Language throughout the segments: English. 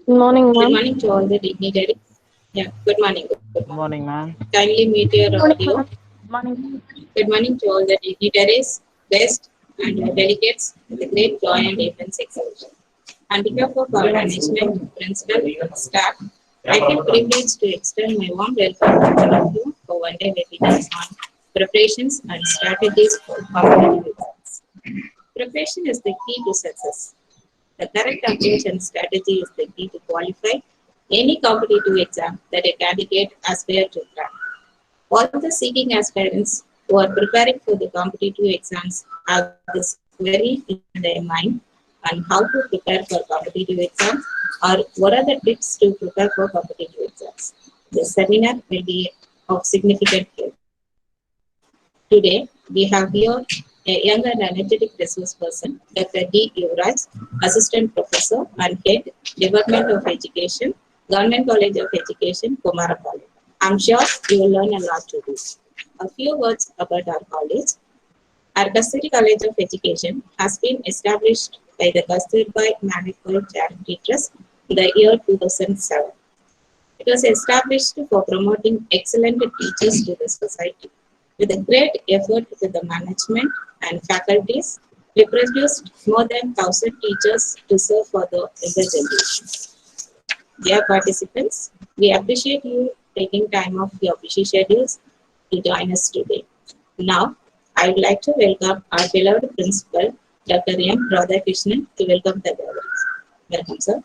Good morning, Good ma'am. morning to all the dignitaries. Yeah, good morning. Good Good morning. morning, ma'am. Kindly mute your Morning, audio. ma'am. Morning. Good morning to all the dignitaries, guests, and delegates with great joy and immense excitement. On behalf of our management, principal, staff, I feel privileged to extend my warm welcome to all of you for one-day webinars on preparations and strategies for competitive exams. Preparation is the key to success. The correct approach and strategy is the key to qualify any competitive exam that a candidate aspires to crack. All the seeking aspirants who are preparing for the competitive exams have this query in their mind on how to prepare for competitive exams or what are the tips to prepare for competitive exams. This seminar will be of significant help. Today, we have here a young and energetic resource person, Dr. D.Yuvaraj, Assistant Professor and Head, Department of Education, Govt. College of Education, Komarapalayam. I'm sure you will learn a lot today. A few words about our college. Our Govt. College of Education has been established by the Govt. Namakkal Charity Trust in the year 2007. It was established for promoting excellent teachers to the society. With a great effort with the management and faculties, we produced more than 1,000 teachers to serve for the younger generation. Dear participants, we appreciate you taking time off your busy schedules to join us today. Now, I would like to welcome our beloved principal, Dr. M. Radhakrishnan, to welcome the gatherings. Welcome, sir.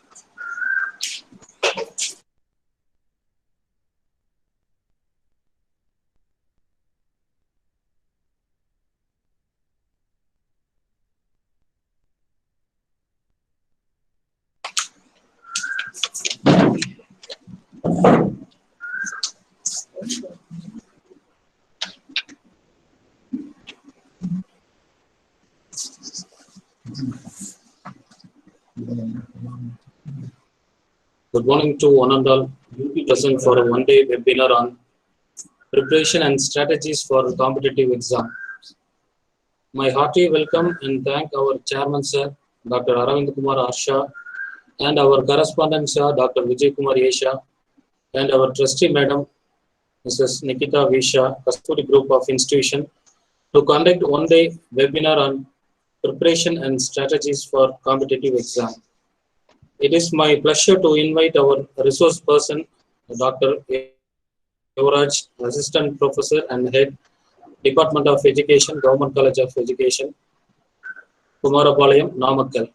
Good morning to one and all. You'll be present for a one-day webinar on preparation and strategies for competitive exam. My hearty welcome and thank our chairman sir, Dr. Aravind Kumar Asha, and our correspondent sir, Dr. Vijay Kumar Yesha, and our trustee madam, Mrs. Nikita Visha, Kasturi Group of Institution, to conduct one-day webinar on preparation and strategies for competitive exam. It is my pleasure to invite our resource person, Dr. D.Yuvaraj, Assistant Professor and Head, Department of Education, Govt.College of Education, Komarapalayam, Namakkal.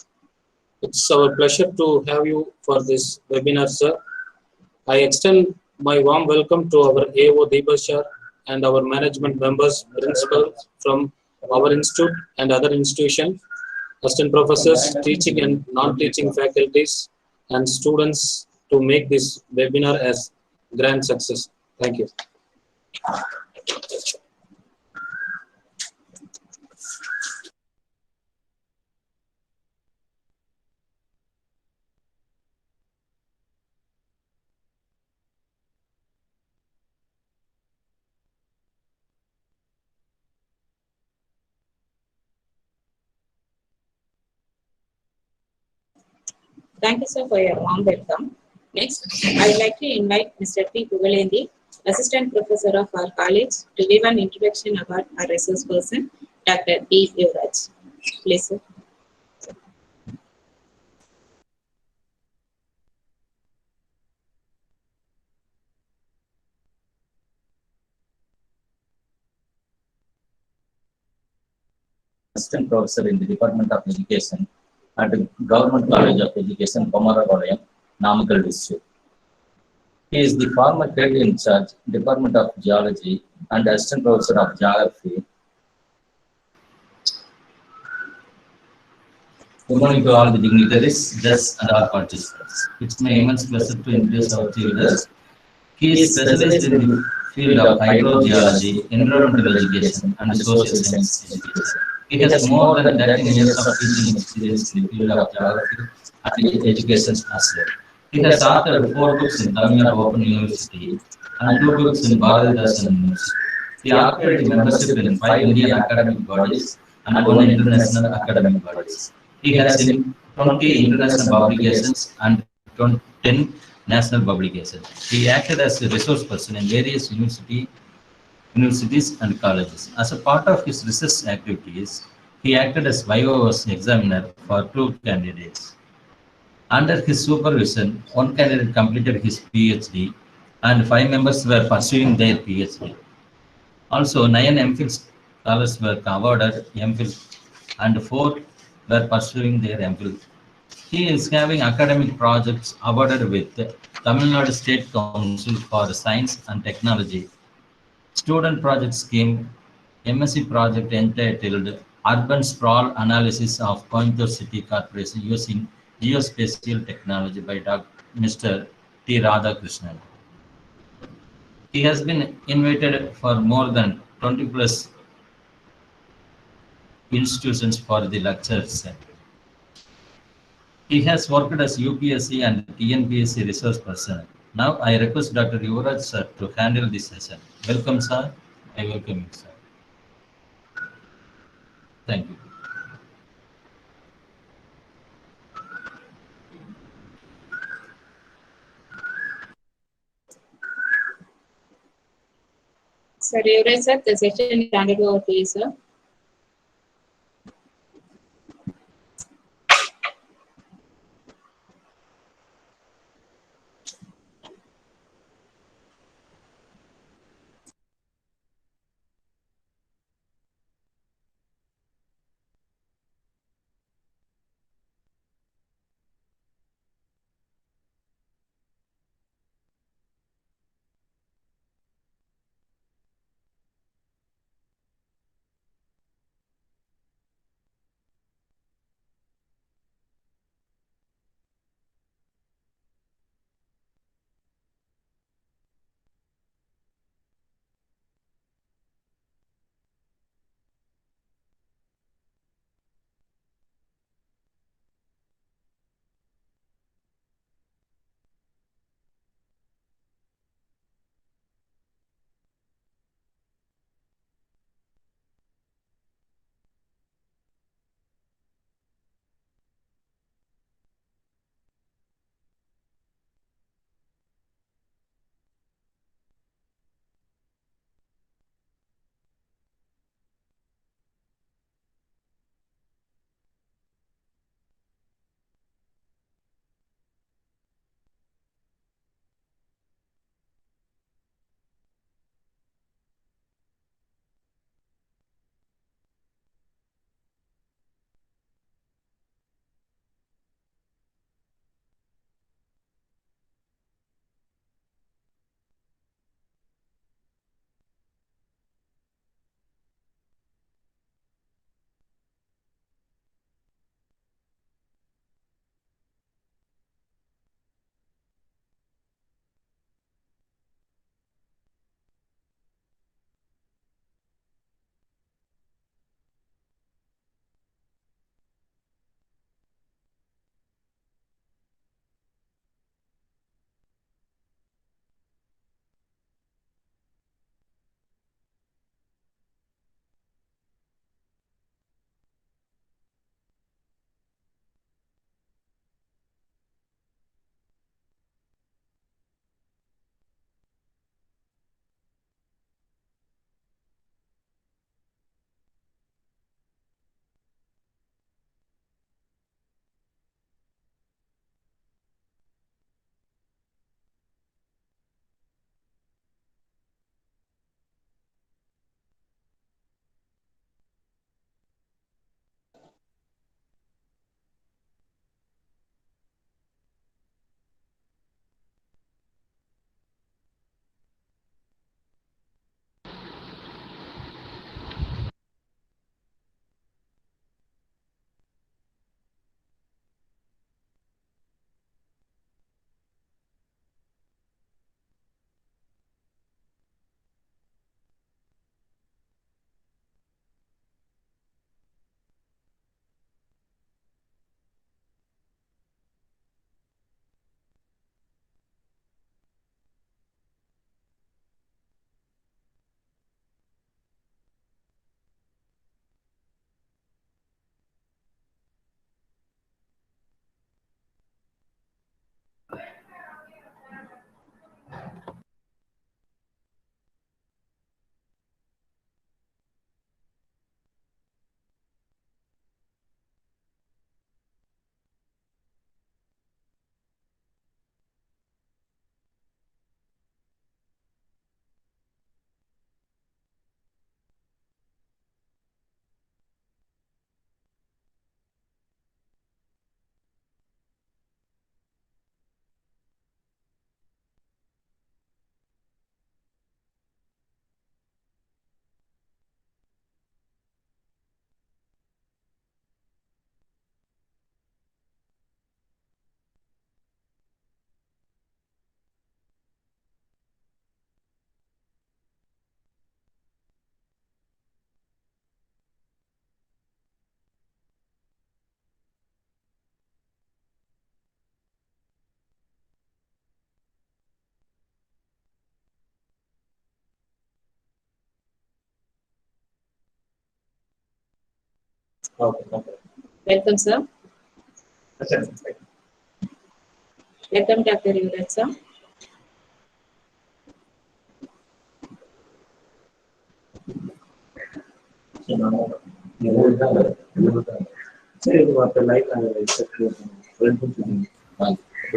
It's our pleasure to have you for this webinar, sir. I extend my warm welcome to our AO Deepashar and our management members, principals from our institute and other institutions, assistant professors, teaching and non-teaching faculties, and students to make this webinar as grand success. Thank you. Thank you, sir, for your warm welcome. Next, I would like to invite Mr. P. Pugalendi, Assistant Professor of our college, to give an introduction about our resource person, Dr. D.Yuvaraj. Please, sir. Assistant Professor in the Department of Education at the Govt.College of Education, Komarapalayam, Namakkal district. He is the former head in charge, Department of Geology and Assistant Professor of Geography. Good morning to all the dignitaries, guests, and all participants. It's my immense pleasure to introduce our three leaders. He is specialized in the field of hydrogeology, environmental education, and social science education. He has more than 13 years of teaching experience in the field of geography and education as well. He has authored 4 books in Tamil Nadu Open University and 2 books in Bharatadasan University. He occupied the membership in 5 Indian academic bodies and 1 international academic bodies. He has 20 international publications and 10 national publications. He acted as a resource person in various universities and colleges. As a part of his research activities, he acted as vice examiner for two candidates. Under his supervision, one candidate completed his PhD and five members were pursuing their PhD. Also, nine MPhil scholars were awarded MPhil and four were pursuing their MPhil. He is having academic projects awarded with Tamil Nadu State Council for Science and Technology Student Project Scheme, MSc project entitled Urban Sprawl Analysis of Coimbatore City Corporation using Geospatial Technology by Mr. T. Radhakrishnan. He has been invited for more than 20 plus institutions for the lectures. He has worked as UPSC and TNPSC resource person. Now I request Dr. Yuvaraj sir to handle this session. Welcome, sir. I welcome you, sir. Thank you. Sir, Yuvraj sir, the session is handed over to you, sir. Okay. Okay. Welcome, sir. Welcome, Dr. Yuvraj, sir. Good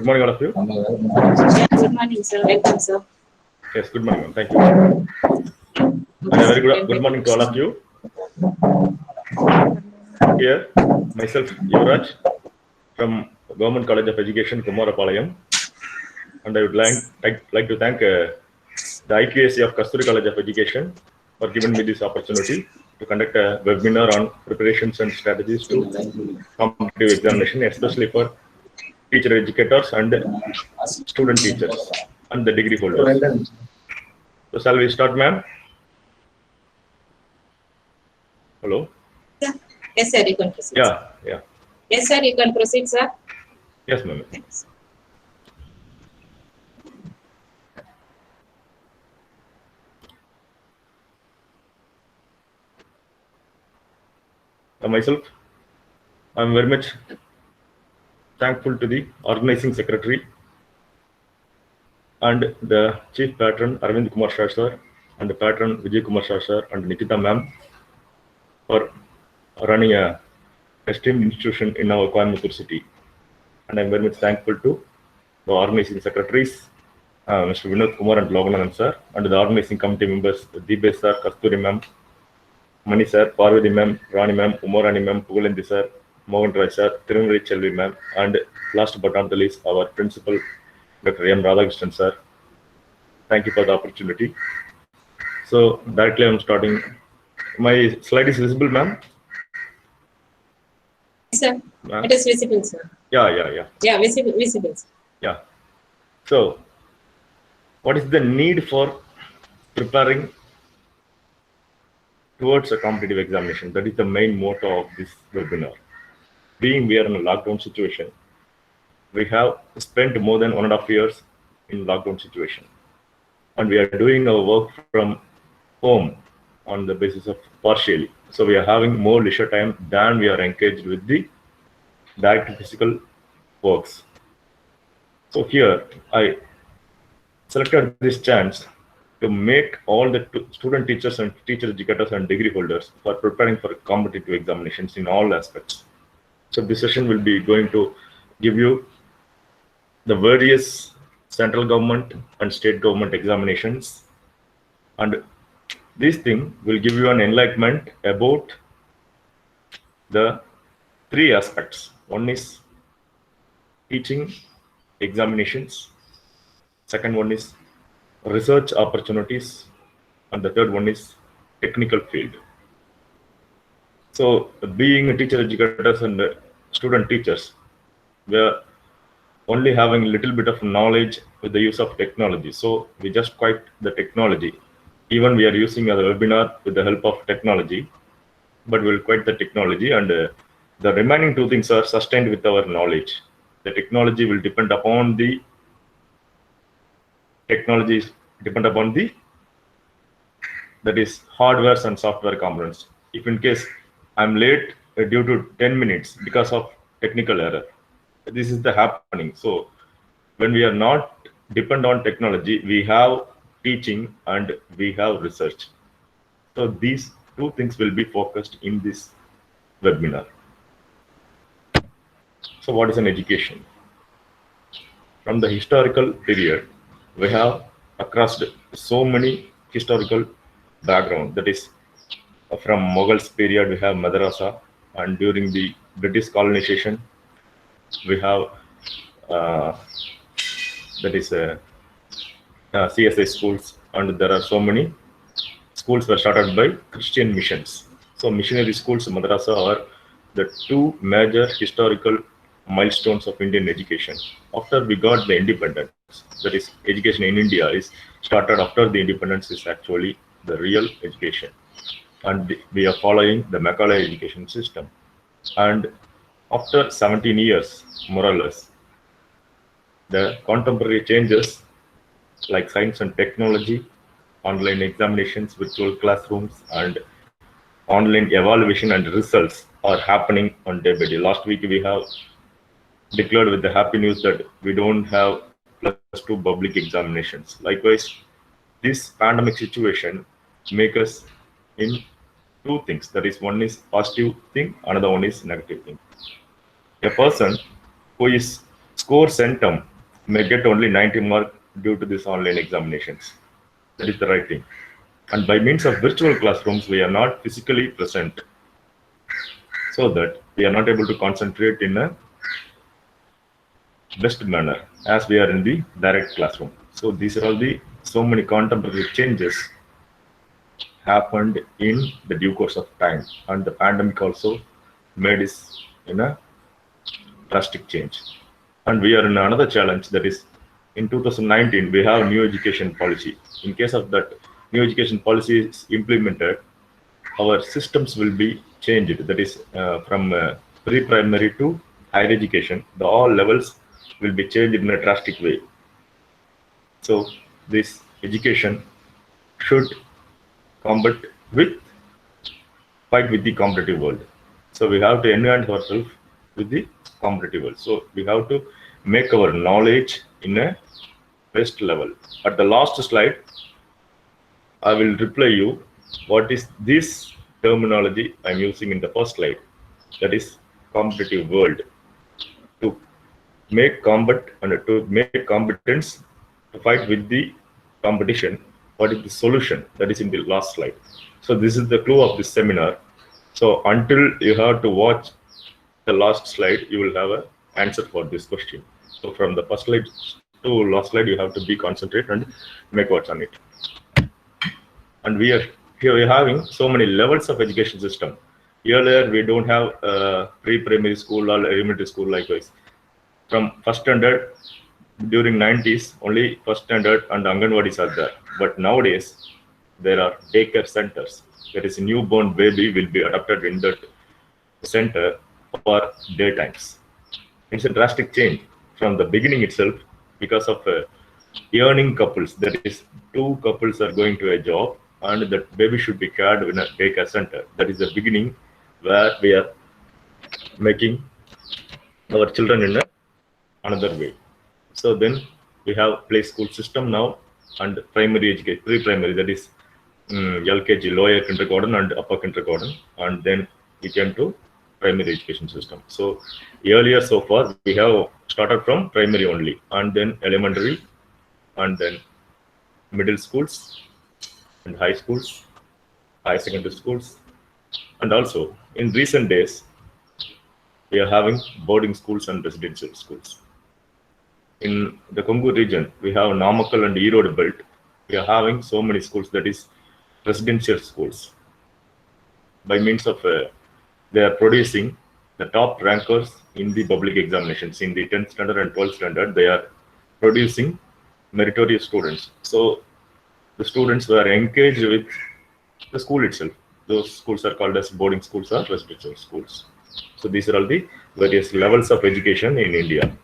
morning, all of you. Yeah, good morning, sir. Welcome, sir. Yes, good morning, ma'am. Thank you. And a very good morning to all of you. Here, myself, Yuvaraj, from Govt.College of Education, Komarapalayam. And I would like to thank the IQAC of Govt.College of Education for giving me this opportunity to conduct a webinar on preparations and strategies to competitive examination, especially for teacher educators and student teachers and the degree holders. So shall we start, ma'am? Hello? Yes, sir, you can proceed. Yeah. Yes, sir, you can proceed, sir. Yes, ma'am. Thanks. Myself, I'm very much thankful to the organizing secretary and the chief patron Arvind Kumar Shah sir and the patron Vijay Kumar Shah sir and Nikita ma'am for running a esteemed institution in our Coimbatore city. And I'm very much thankful to the organizing secretaries, Mr. Vinod Kumar and Logananand sir, and the organizing committee members, D.Yuvaraj sir, Kasturi ma'am, Mani sir, Parvati ma'am, Rani ma'am, Umarani ma'am, Pugalindi sir, Mohan Rai sir, Tirumari Chelvi ma'am, and last but not the least, our principal, Dr. M. Radhakrishnan sir. Thank you for the opportunity. So directly I'm starting. My slide is visible, ma'am? Yes, sir. It is visible, sir. Yeah. Yeah, visible, sir. Yeah. So what is the need for preparing towards a competitive examination? That is the main motto of this webinar. Being we are in a lockdown situation, we have spent more than 1.5 years in lockdown situation, and we are doing our work from home on the basis of partially. So we are having more leisure time than we are engaged with the direct physical works. So here I selected this chance to make all the student teachers and teacher educators and degree holders for preparing for competitive examinations in all aspects. So this session will be going to give you the various central government and state government examinations, and this thing will give you an enlightenment about the three aspects. One is teaching examinations, second one is research opportunities, and the third one is technical field. So being a teacher educators and student teachers, we are only having a little bit of knowledge with the use of technology. So we just quite the technology. Even we are using a webinar with the help of technology, but we'll quite the technology, and the remaining two things are sustained with our knowledge. The technology will depend upon the that is hardware and software components. If in case I'm late due to 10 minutes because of technical error, this is the happening. So when we are not depend on technology, we have teaching and we have research. So these two things will be focused in this webinar. So what is an education? From the historical period, we have across so many historical background. That is, from Mughals period, we have madrasa, and during the British colonization, we have that is CSI schools, and there are so many schools were started by Christian missions. So missionary schools, madrasa, are the two major historical milestones of Indian education. After we got the independence, that is, education in India is started after the independence is actually the real education. And we are following the Macaulay education system. And after 17 years, more or less, the contemporary changes like science and technology, online examinations, virtual classrooms, and online evaluation and results are happening on day by day. Last week we have declared with the happy news that we don't have +2 public examinations. Likewise, this pandemic situation make us in two things. That is, one is positive thing, another one is negative thing. A person who is score centum may get only 90 mark due to this online examinations. That is the right thing. And by means of virtual classrooms, we are not physically present, so that we are not able to concentrate in a best manner as we are in the direct classroom. So these are all the so many contemporary changes happened in the due course of time, and the pandemic also made this in a drastic change. And we are in another challenge, that is in 2019 we have new education policy. In case of that new education policy is implemented, our systems will be changed. That is from pre-primary to higher education, the all levels will be changed in a drastic way. So this education should combat with fight with the competitive world. So we have to enhance ourselves with the competitive world. So we have to make our knowledge in a best level. At the last slide, I will reply you what is this terminology I'm using in the first slide. That is competitive world. To make combat and to make competence to fight with the competition, what is the solution? That is in the last slide. So this is the clue of this seminar. So until you have to watch the last slide, you will have an answer for this question. So from the first slide to last slide, you have to be concentrate and make words on it. And we are here we are having so many levels of education system. Earlier we don't have pre-primary school or elementary school. Likewise, from first standard during 90s, only first standard and Anganwadis are there. But nowadays there are daycare centers. There is a newborn baby will be adopted in that center for daytimes. It's a drastic change from the beginning itself, because of earning couples. That is, two couples are going to a job and that baby should be cared in a daycare center. That is the beginning where we are making our children in another way. So then we have play school system now, and primary education, pre-primary, that is LKG, lower kindergarten and upper kindergarten, and then we came to primary education system. So earlier so far we have started from primary only, and then elementary, and then middle schools and high schools, high secondary schools, and also in recent days we are having boarding schools and residential schools. In the Kongu region, we have Namakkal and Erode belt. We are having so many schools, that is residential schools. By means of they are producing the top rankers in the public examinations. In the 10th standard and 12th standard, they are producing meritorious students. So the students were engaged with the school itself. Those schools are called as boarding schools or residential schools. So these are all the various levels of education in India.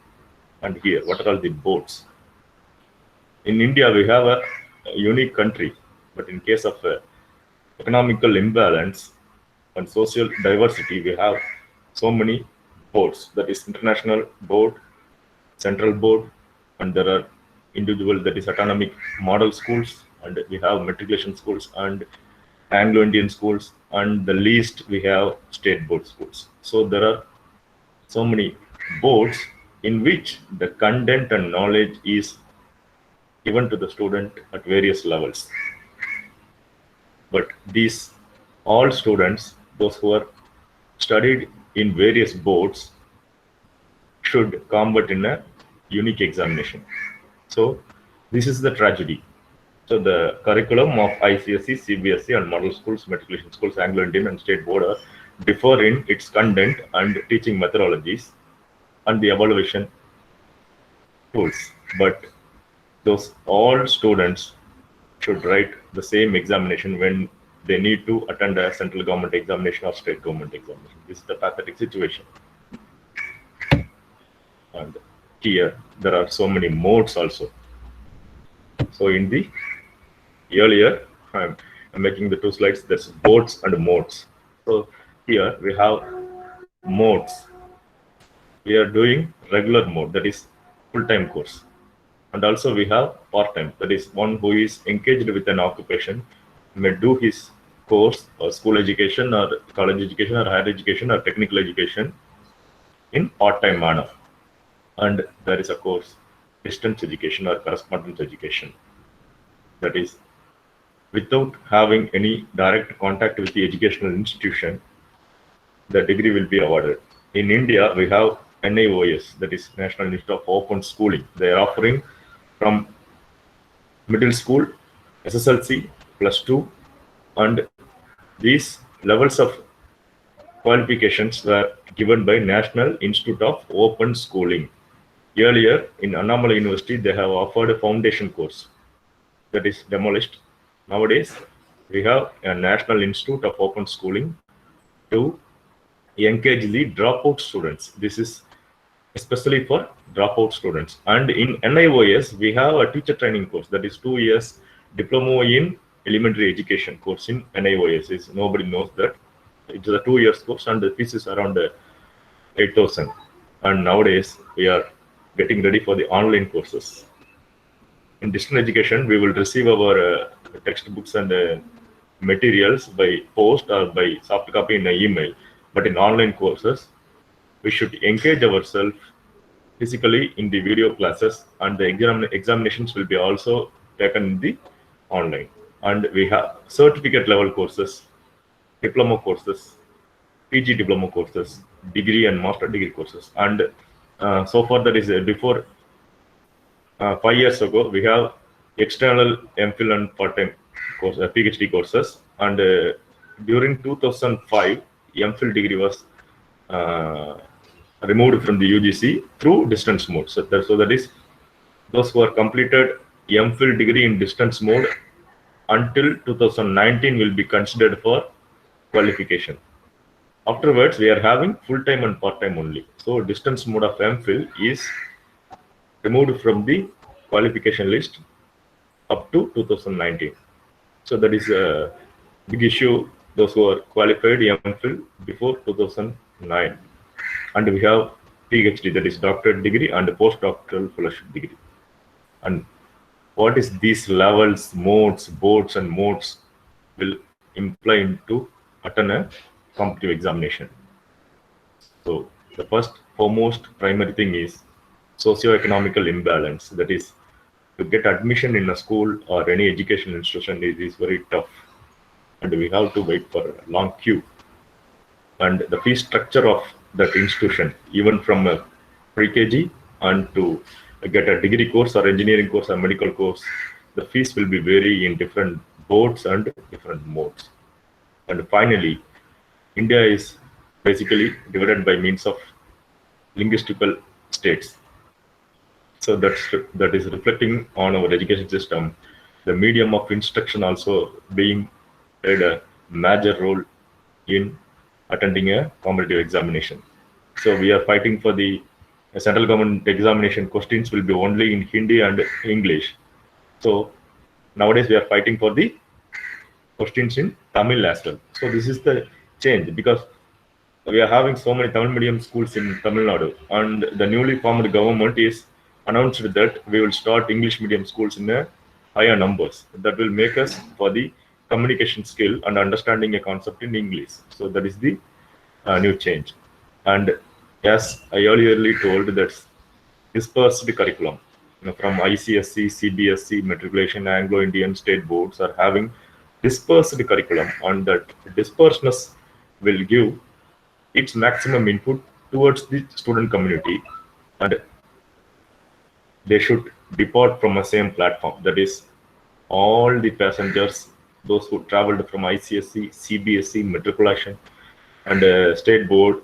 And here, what are all the boards? In India, we have a unique country, but in case of economical imbalance and social diversity, we have so many boards. That is international board, central board, and there are individual, that is autonomic model schools, and we have matriculation schools and Anglo-Indian schools, and the least we have state board schools. So there are so many boards in which the content and knowledge is given to the student at various levels. But these all students, those who are studied in various boards, should combat in a unique examination. So this is the tragedy. So the curriculum of ICSE, CBSE and model schools, matriculation schools, Anglo-Indian and state board are differ in its content and teaching methodologies and the evaluation tools. But those all students should write the same examination when they need to attend a central government examination or state government examination. This is the pathetic situation. And here there are so many modes also. So in the earlier, I'm making the two slides, there's boards and modes. So here we have modes. We are doing regular mode, that is full-time course. And also we have part-time, that is one who is engaged with an occupation, may do his course or school education or college education or higher education or technical education in part-time manner. And there is, of course, distance education or correspondence education. That is, without having any direct contact with the educational institution, the degree will be awarded. In India, we have NIOS, that is National Institute of Open Schooling. They are offering from middle school, SSLC, +2, and these levels of qualifications were given by National Institute of Open Schooling. Earlier, in Annamalai University, they have offered a foundation course that is demolished. Nowadays, we have a National Institute of Open Schooling to engage the dropout students. This is especially for dropout students. And in NIOS, we have a teacher training course that is 2 years diploma in elementary education course in NIOS. Nobody knows that. It's a 2 years course and the fees is around 8,000. And nowadays, we are getting ready for the online courses. In distance education, we will receive our textbooks and materials by post or by soft copy in an email. But in online courses, we should engage ourselves physically in the video classes, and the examinations will be also taken in the online. And we have certificate level courses, diploma courses, PG diploma courses, degree and master degree courses. And so far, that is before 5 years ago, we have external MPhil and part-time course, PhD courses. And during 2005, MPhil degree was removed from the UGC through distance mode. So that is, those who are completed MPhil degree in distance mode until 2019 will be considered for qualification. Afterwards, we are having full-time and part-time only. So distance mode of MPhil is removed from the qualification list up to 2019. So that is a big issue, those who are qualified MPhil before 2009. And we have PhD, that is doctorate degree, and postdoctoral fellowship degree. And what is these levels, modes, boards, and modes will imply into attend a competitive examination. So the first foremost primary thing is socio-economical imbalance. That is, to get admission in a school or any educational institution is very tough, and we have to wait for a long queue. And the fee structure of that institution, even from a pre-KG and to get a degree course or engineering course or medical course, the fees will be vary in different boards and different modes. And finally, India is basically divided by means of linguistical states. So that is reflecting on our education system. The medium of instruction also being played a major role in attending a competitive examination. So we are fighting for the central government examination questions will be only in Hindi and English. So nowadays we are fighting for the questions in Tamil as well. So this is the change, because we are having so many Tamil medium schools in Tamil Nadu, and the newly formed government is announced that we will start English medium schools in a higher numbers. That will make us for the communication skill and understanding a concept in English. So that is the new change. And as I earlier told, that's dispersed curriculum. From ICSE, CBSE, matriculation, Anglo-Indian state boards are having dispersed curriculum, and that dispersedness will give its maximum input towards the student community, and they should depart from a same platform. That is, all the passengers, those who traveled from ICSE, CBSE, matriculation, and state board,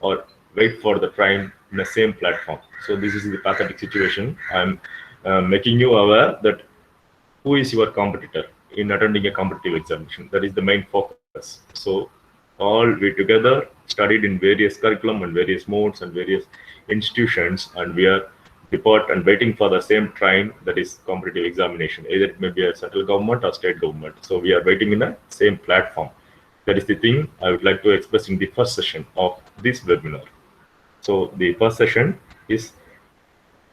or wait for the train in the same platform. So this is the pathetic situation. I'm making you aware that who is your competitor in attending a competitive examination. That is the main focus. So all we together studied in various curriculum and various modes and various institutions, and we are depart and waiting for the same train, that is competitive examination. Either it may be a central government or state government. So we are waiting in the same platform. That is the thing I would like to express in the first session of this webinar. So the first session is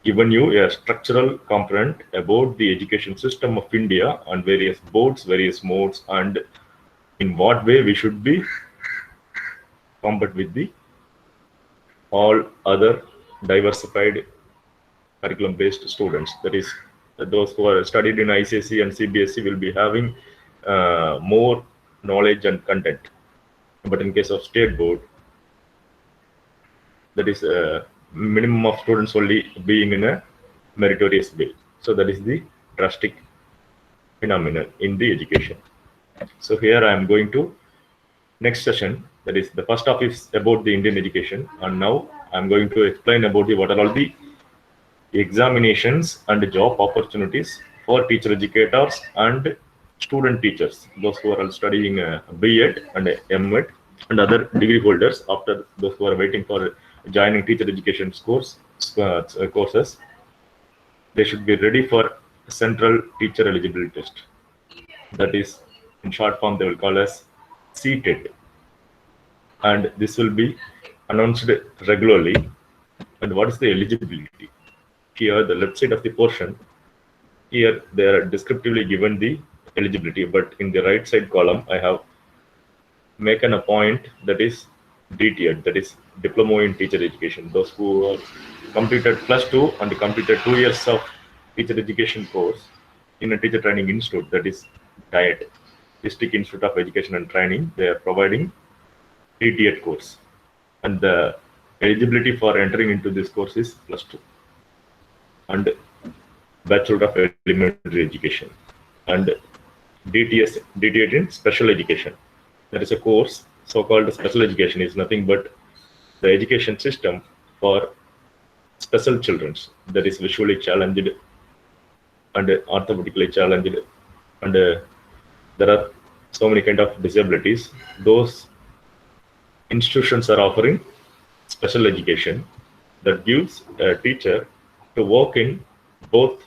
given you a structural component about the education system of India and various boards, various modes, and in what way we should be compared with the all other diversified curriculum-based students. That is, those who are studied in ICSE and CBSE will be having more knowledge and content. But in case of state board, that is a minimum of students only being in a meritorious way. So that is the drastic phenomenon in the education. So here I am going to next session. That is the first half is about the Indian education, and now I am going to explain about what are all the examinations and job opportunities for teacher educators and student teachers, those who are studying B.Ed and M.Ed and other degree holders, after those who are waiting for joining teacher education courses, they should be ready for central teacher eligibility test. That is, in short form, they will call as CTET. And this will be announced regularly. And what is the eligibility? Here, the left side of the portion, here they are descriptively given the eligibility, but in the right side column, I have maken a point that is DTED, that is Diploma in Teacher Education. Those who have completed +2 and completed 2 years of teacher education course in a teacher training institute, that is DIET, District Institute of Education and Training, they are providing DTED course. And the eligibility for entering into this course is +2. And Bachelor of Elementary Education, and DTED in Special Education. That is a course, so-called special education is nothing but the education system for special children, that is visually challenged and orthopedically challenged, and there are so many kind of disabilities. Those institutions are offering special education that gives a teacher to work in both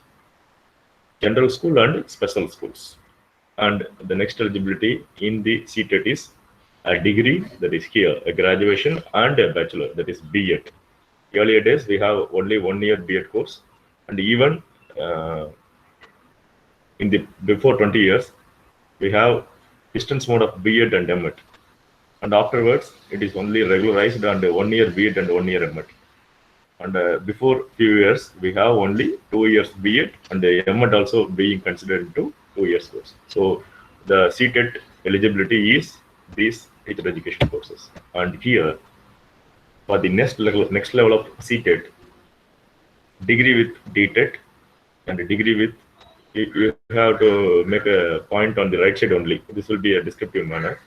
general school and special schools. And the next eligibility in the CTET is a degree, that is here, a graduation and a bachelor, that is B.Ed. Earlier days, we have only 1 year B.Ed course, and even in the before 20 years, we have distance mode of B.Ed and M.Ed. And afterwards, it is only regularized and 1 year B.Ed and 1 year M.Ed. And before few years, we have only 2 years B.Ed and M.Ed also being considered into 2 years course. So the CTET eligibility is these teacher education courses. And here, for the next level of CTET, degree with DTET and a degree with, you have to make a point on the right side only. This will be a descriptive manner.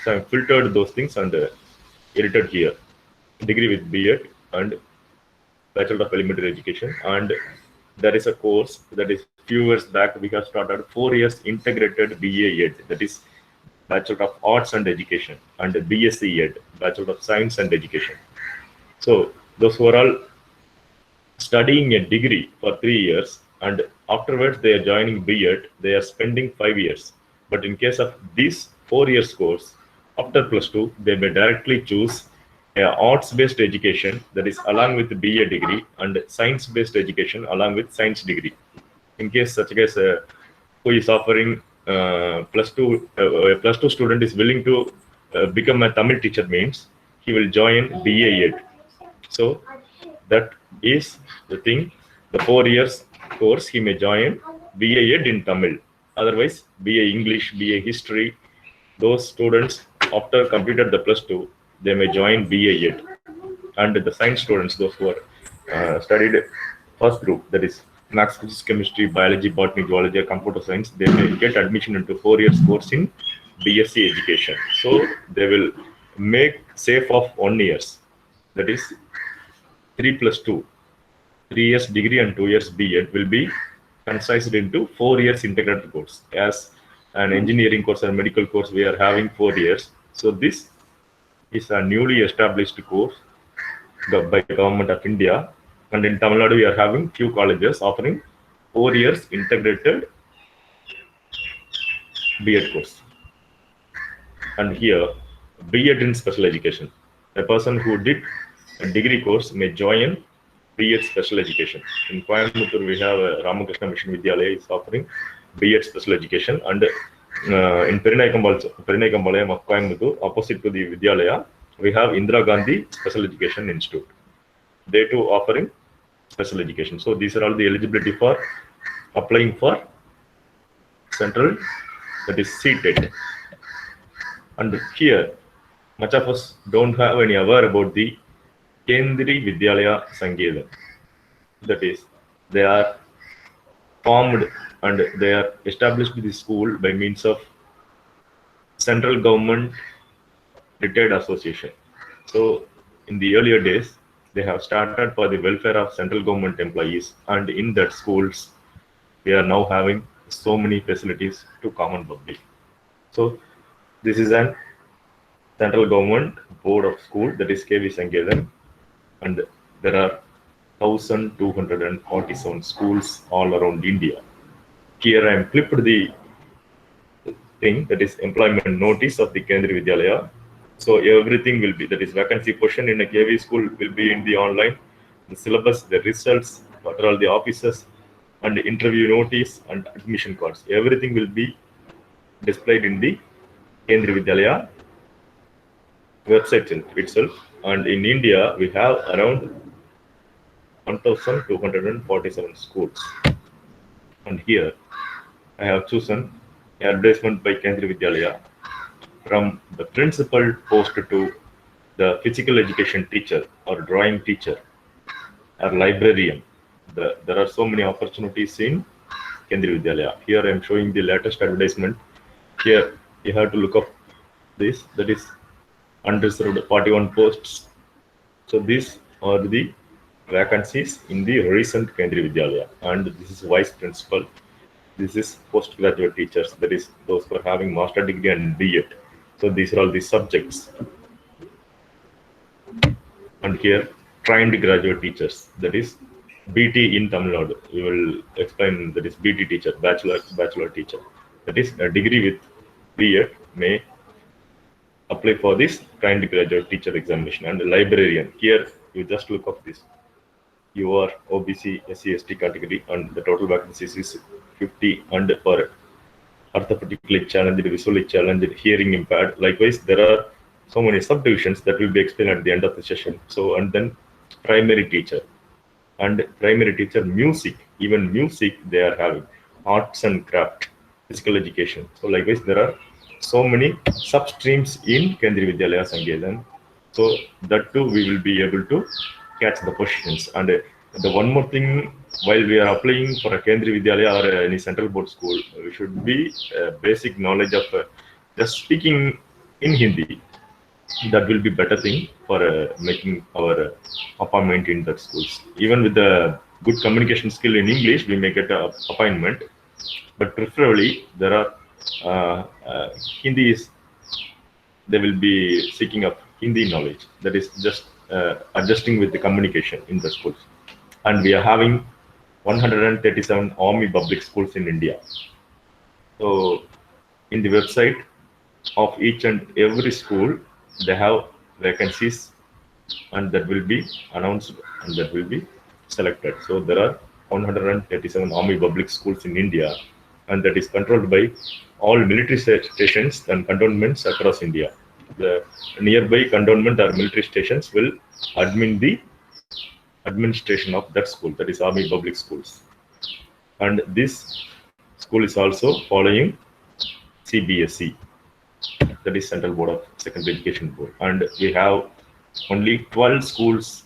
So I filtered those things and edited here. Degree with B.Ed and Bachelor of Elementary Education, and there is a course that is few years back we have started 4 years integrated BA Ed, that is Bachelor of Arts and Education, and BSc Ed, Bachelor of Science and Education. So those who are all studying a degree for 3 years and afterwards they are joining B.Ed, they are spending 5 years. But in case of this 4 years course, after +2, they may directly choose arts-based education, that is along with the BA degree, and science-based education along with science degree. In case such a case, who is offering +2 student is willing to become a Tamil teacher, means he will join BA Ed. So that is the thing. The 4 years course he may join BA Ed in Tamil. Otherwise, BA English, BA History. Those students after completed the +2, they may join BA Ed. And the science students, those who are studied first group, that is maths, physics, chemistry, biology, botany, zoology, computer science, they may get admission into 4 years course in BSc education. So they will make safe of 1 year. That is 3 + 2. 3 years degree and 2 years B.Ed will be concised into 4 years integrated course. As an engineering course or medical course, we are having 4 years. So this is a newly established course by Government of India, and in Tamil Nadu we are having few colleges offering 4 years integrated B.Ed course. And here, B.Ed in special education. A person who did a degree course may join B.Ed special education. In Coimbatore, we have Ramakrishna Mission Vidyalaya is offering B.Ed special education, and in Perinaikampalayam of Coimbatore, opposite to the Vidyalaya, we have Indira Gandhi Special Education Institute. They too offering special education. So these are all the eligibility for applying for central, that is CTET. And here, much of us don't have any aware about the Kendri Vidyalaya Sangeetam. That is, they are formed and they are established the school by means of central government retired association. So in the earlier days, they have started for the welfare of central government employees, and in that schools, we are now having so many facilities to common public. So this is an central government board of school, that is KV Sangeetam, and there are 1,247 schools all around India. Here I am clipped the thing, that is employment notice of the Kendriya Vidyalaya. So everything will be, that is vacancy question in a KV school will be in the online, the syllabus, the results, what are all the offices, and the interview notice and admission cards. Everything will be displayed in the Kendriya Vidyalaya website itself. And in India, we have around 1,247 schools. And here, I have chosen advertisement by Kendriya Vidyalaya from the principal post to the physical education teacher or drawing teacher or librarian. There are so many opportunities in Kendriya Vidyalaya. Here I am showing the latest advertisement. Here you have to look up this, that is unreserved 41 posts. So these are the vacancies in the recent Kendriya Vidyalaya, and this is vice principal. This is postgraduate teachers, that is those who are having master degree and B.Ed. So these are all the subjects. And here, trained graduate teachers, that is BT in Tamil Nadu. We will explain, that is BT teacher, bachelor teacher. That is a degree with B.Ed may apply for this trained graduate teacher examination. And librarian, here you just look up this. You are OBC, SC, ST category, and the total vacancies is 50, and for orthopedically challenged, visually challenged, hearing impaired. Likewise, there are so many subdivisions that will be explained at the end of the session. So, and then primary teacher, and primary teacher music, even music they are having, arts and craft, physical education. So likewise, there are so many sub-streams in Kendriya Vidyalaya Sangeetam. So that too we will be able to catch the positions. And the one more thing, while we are applying for a Kendriya Vidyalaya or any central board school, we should be basic knowledge of just speaking in Hindi. That will be better thing for making our appointment in that schools. Even with the good communication skill in English, we may get an appointment. But preferably, there are Hindi is, they will be seeking up Hindi knowledge. That is just adjusting with the communication in the schools. And we are having 137 army public schools in India. So in the website of each and every school, they have vacancies, and that will be announced and that will be selected. So there are 137 army public schools in India, and that is controlled by all military stations and cantonments across India. The nearby cantonment or military stations will admin the administration of that school, that is army public schools. And this school is also following CBSE, that is Central Board of Secondary Education Board. And we have only 12 schools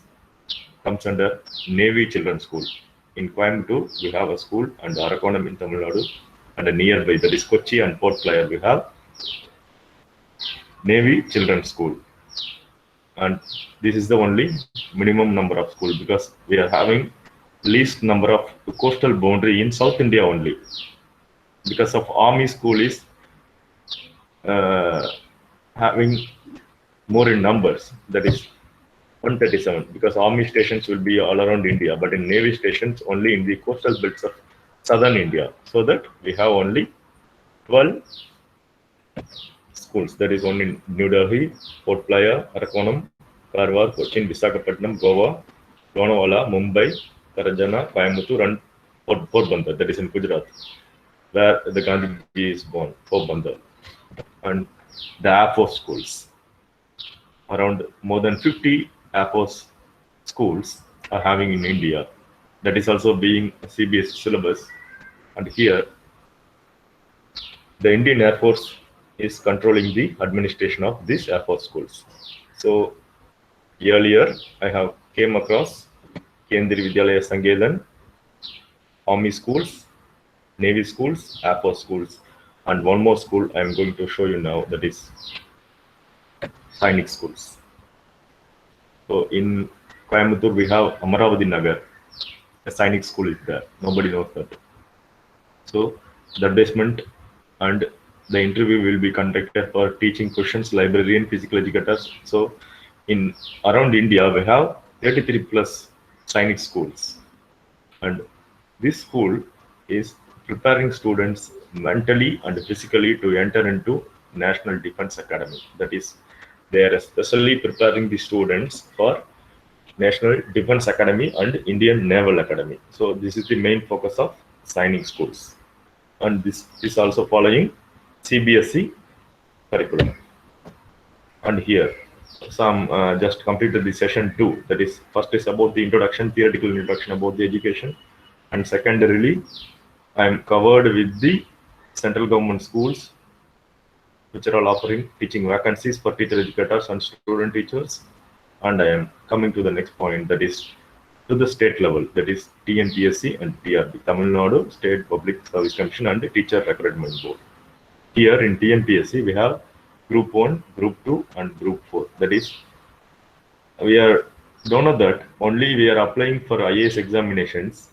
comes under Navy Children's School. In Coimbatore, we have a school, and Arakonam in Tamil Nadu, and a nearby, that is Kochi and Port Blair, we have Navy Children's School. And this is the only minimum number of schools, because we are having least number of coastal boundary in South India only. Because of Army school is having more in numbers, that is 137, because Army stations will be all around India, but in Navy stations only in the coastal belts of southern India. So that we have only 12 schools. That is one in New Delhi, Port Playa, Arakonam, Karwar, Cochin, Visakhapatnam, Goa, Lonavala, Mumbai, Karajana, Coimbatore, and Porbandar. That is in Gujarat, where the Gandhiji is born, Porbandar. And the Air Force schools. Around more than 50 Air Force schools are having in India. That is also being a CBSE syllabus. And here, the Indian Air Force is controlling the administration of these Air Force schools. So earlier, I have came across Kendriya Vidyalaya Sangedan, Army schools, Navy schools, Air Force schools, and one more school I am going to show you now, that is Sainik schools. So in Coimbatore, we have Amaravati Nagar, a Sainik school is there. Nobody knows that. So the basement and the interview will be conducted for teaching questions, librarian, physical educators. So in around India, we have 33 plus Sainik schools. And this school is preparing students mentally and physically to enter into National Defense Academy. That is, they are especially preparing the students for National Defense Academy and Indian Naval Academy. So this is the main focus of Sainik schools. And this is also following CBSE curriculum. And here, some just completed the session 2. That is, first is about the introduction, theoretical introduction about the education. And secondarily, I am covered with the central government schools, which are all offering teaching vacancies for teacher educators and student teachers. And I am coming to the next point, that is to the state level, that is TNPSC and TRB, Tamil Nadu State Public Service Commission and Teacher Recruitment Board. Here in TNPSC, we have Group 1, Group 2, and Group 4. That is, don't know that only we are applying for IAS examinations.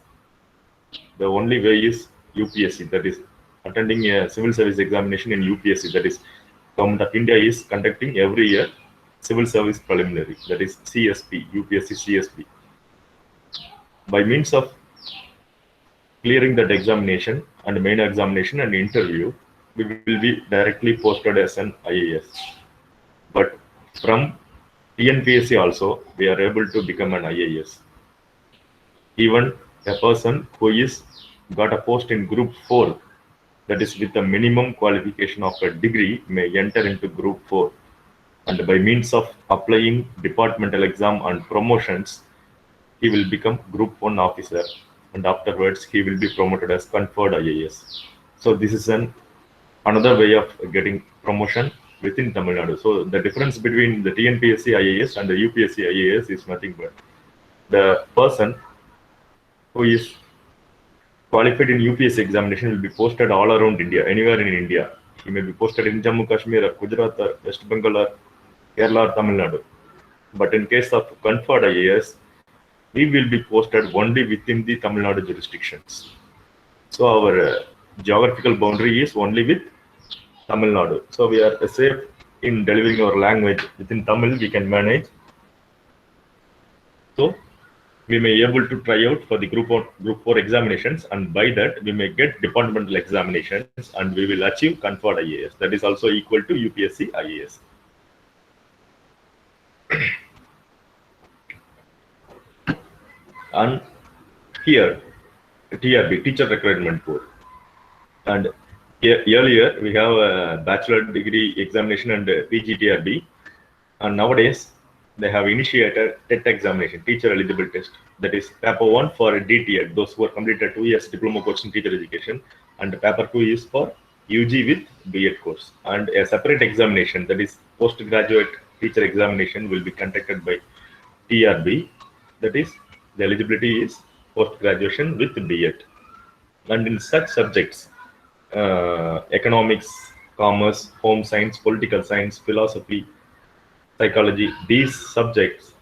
The only way is UPSC, that is attending a civil service examination in UPSC, that is Government of India is conducting every year civil service preliminary, that is CSP, UPSC CSP. By means of clearing that examination and main examination and interview, we will be directly posted as an IAS. But from TNPSC also, we are able to become an IAS. Even a person who is got a post in Group 4, that is with a minimum qualification of a degree, may enter into Group 4. And by means of applying departmental exam and promotions, he will become Group 1 officer, and afterwards he will be promoted as conferred IAS. So this is another way of getting promotion within Tamil Nadu. So the difference between the TNPSC IAS and the UPSC IAS is nothing but the person who is qualified in UPSC examination will be posted all around India, anywhere in India. He may be posted in Jammu Kashmir, or Gujarat, or West Bengal, or Kerala, or Tamil Nadu. But in case of conferred IAS, we will be posted only within the Tamil Nadu jurisdictions. So our geographical boundary is only with Tamil Nadu. So we are safe in delivering our language within Tamil, we can manage. So we may be able to try out for the Group 4 examinations, and by that we may get departmental examinations, and we will achieve conferred IAS. That is also equal to UPSC IAS. And here, TRB, Teacher Recruitment Board. And earlier we have a bachelor degree examination and PGTRB, and nowadays they have initiated TET examination, teacher eligible test. That is paper 1 for DTED, those who are completed 2 years diploma course in teacher education, and paper 2 is for UG with B.Ed course. And a separate examination, that is postgraduate teacher examination, will be conducted by TRB. That is, the eligibility is post graduation with B.Ed. And in such subjects, economics, commerce, home science, political science, philosophy, psychology, these subjects,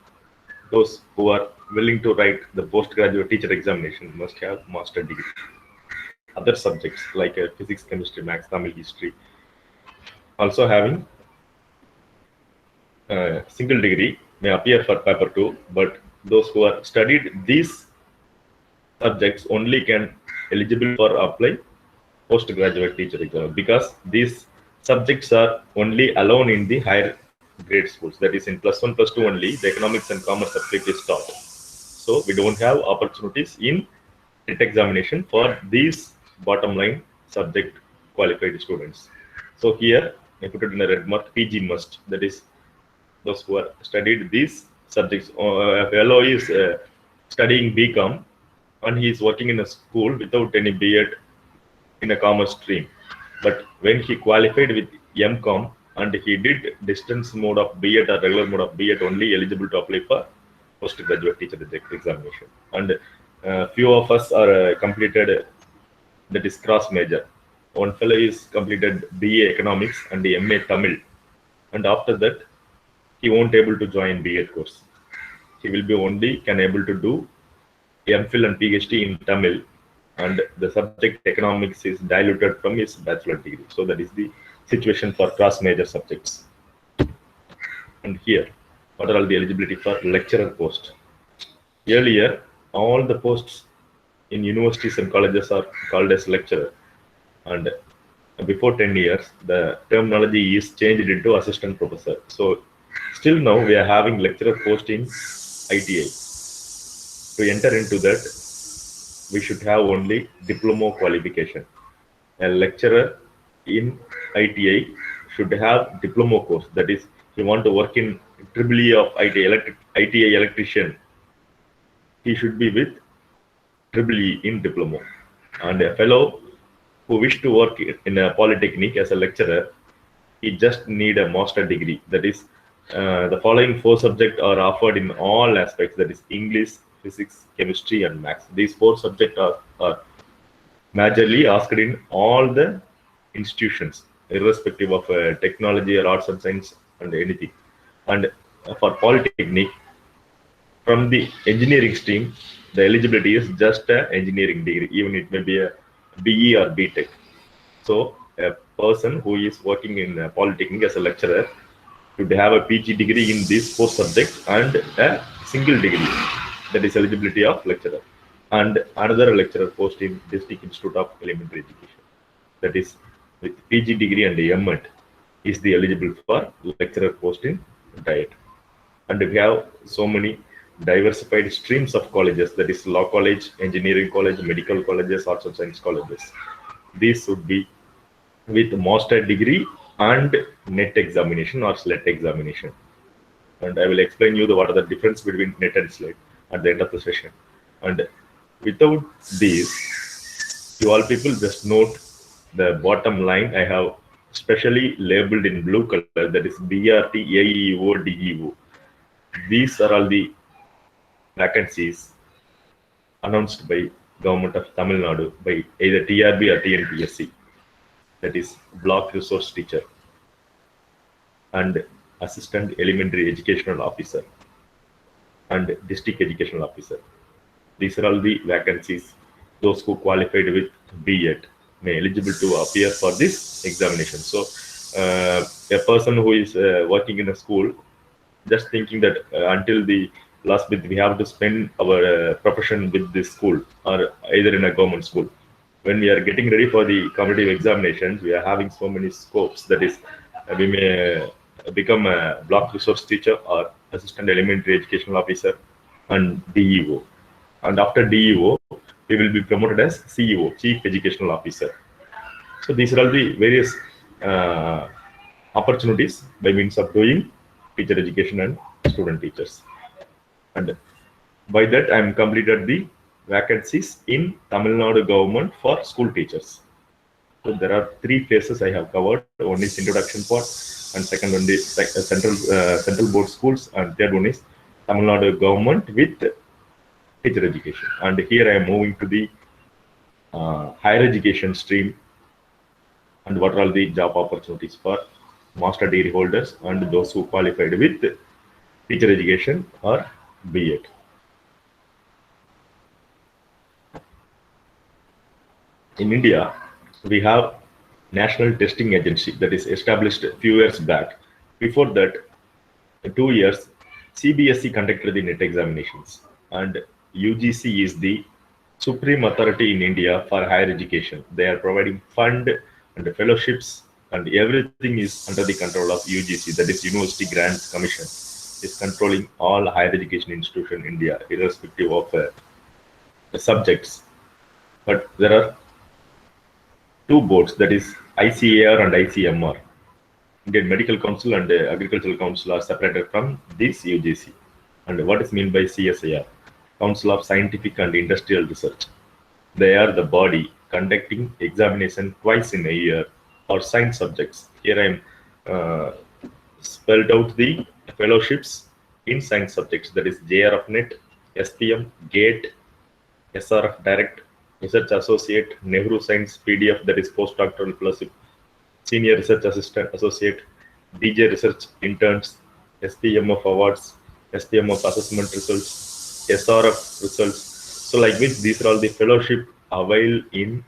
those who are willing to write the postgraduate teacher examination must have master degree. Other subjects like physics, chemistry, maths, Tamil, history, also having single degree may appear for paper 2, but those who are studied these subjects only can eligible for apply postgraduate teacher exam, because these subjects are only alone in the higher grade schools. That is in plus 1, plus 2 only, the economics and commerce subject is taught. So we don't have opportunities in NET examination for these bottom line subject qualified students. So here I put it in a red mark, PG must. That is those who are studied these subjects. A fellow is studying BCom and he is working in a school without any B.Ed in a commerce stream. But when he qualified with MCom and he did distance mode of B.Ed or regular mode of B.Ed, only eligible to apply for postgraduate teacher examination. And few of us are completed that is cross major. One fellow is completed BA economics and the MA Tamil, and after that he won't able to join B.Ed course. He will be only can able to do MPhil and PhD in Tamil, and the subject economics is diluted from his bachelor degree. So that is the situation for cross major subjects. And here, what are all the eligibility for lecturer post? Earlier, all the posts in universities and colleges are called as lecturer, and before 10 years, the terminology is changed into assistant professor. So still now we are having lecturer post in ITI. To enter into that, we should have only diploma qualification. A lecturer in ITI should have diploma course. That is, if you want to work in EEE of ITI electrician, he should be with EEE in diploma. And a fellow who wish to work in a polytechnic as a lecturer, he just need a master degree. That is, the following 4 subjects are offered in all aspects. That is English, physics, chemistry, and maths. These 4 subjects are majorly asked in all the institutions, irrespective of technology or arts and science and anything. And for polytechnic, from the engineering stream, the eligibility is just an engineering degree, even it may be a BE or BTech. So a person who is working in polytechnic as a lecturer should have a PG degree in these 4 subjects and a single degree, that is eligibility of lecturer, and another lecturer post in District Institute of Elementary Education. That is with PG degree and MEd is the eligible for lecturer post in diet. And we have so many diversified streams of colleges, that is law college, engineering college, medical colleges, arts and science colleges. These would be with master degree and NET examination or SLET examination. And I will explain you what are the difference between NET and SLET at the end of the session. And without these, you all people just note the bottom line I have specially labeled in blue color, that is BRT, AEO, DEO. These are all the vacancies announced by Government of Tamil Nadu by either TRB or TNPSC. That is block resource teacher and assistant elementary educational officer and district educational officer. These are all the vacancies. Those who qualified with B.Ed may eligible to appear for this examination. So a person who is working in a school, just thinking that until the last bit we have to spend our profession with this school or either in a government school. When we are getting ready for the competitive examinations, we are having so many scopes. That is, we may become a block resource teacher or assistant elementary educational officer and DEO. And after DEO, we will be promoted as CEO, Chief Educational Officer. So these are all the various opportunities by means of doing teacher education and student teachers. And by that, I am completed the vacancies in Tamil Nadu government for school teachers. So there are 3 phases I have covered. One is introduction part, and second one is central board schools, and third one is Tamil Nadu government with teacher education. And here I am moving to the higher education stream, and what are all the job opportunities for master degree holders and those who qualified with teacher education or B.Ed. In India, we have National Testing Agency that is established a few years back. Before that, 2 years, CBSE conducted the NET examinations, and UGC is the supreme authority in India for higher education. They are providing fund and fellowships and everything is under the control of UGC, that is University Grants Commission, is controlling all higher education institution in India, irrespective of subjects. But there are two boards, that is ICAR and ICMR. Indian Medical Council and Agricultural Council are separated from this UGC. And what is meant by CSIR? Council of Scientific and Industrial Research. They are the body conducting examination twice in a year for science subjects. Here I am spelled out the fellowships in science subjects, that is JRF Net, SPM, GATE, SRF Direct, Research Associate, Nehru Science PDF, that is postdoctoral plus Senior Research Assistant Associate, DJ Research Interns, SPMF Awards, SPMF Assessment Results, SRF Results. So like which these are all the fellowship available in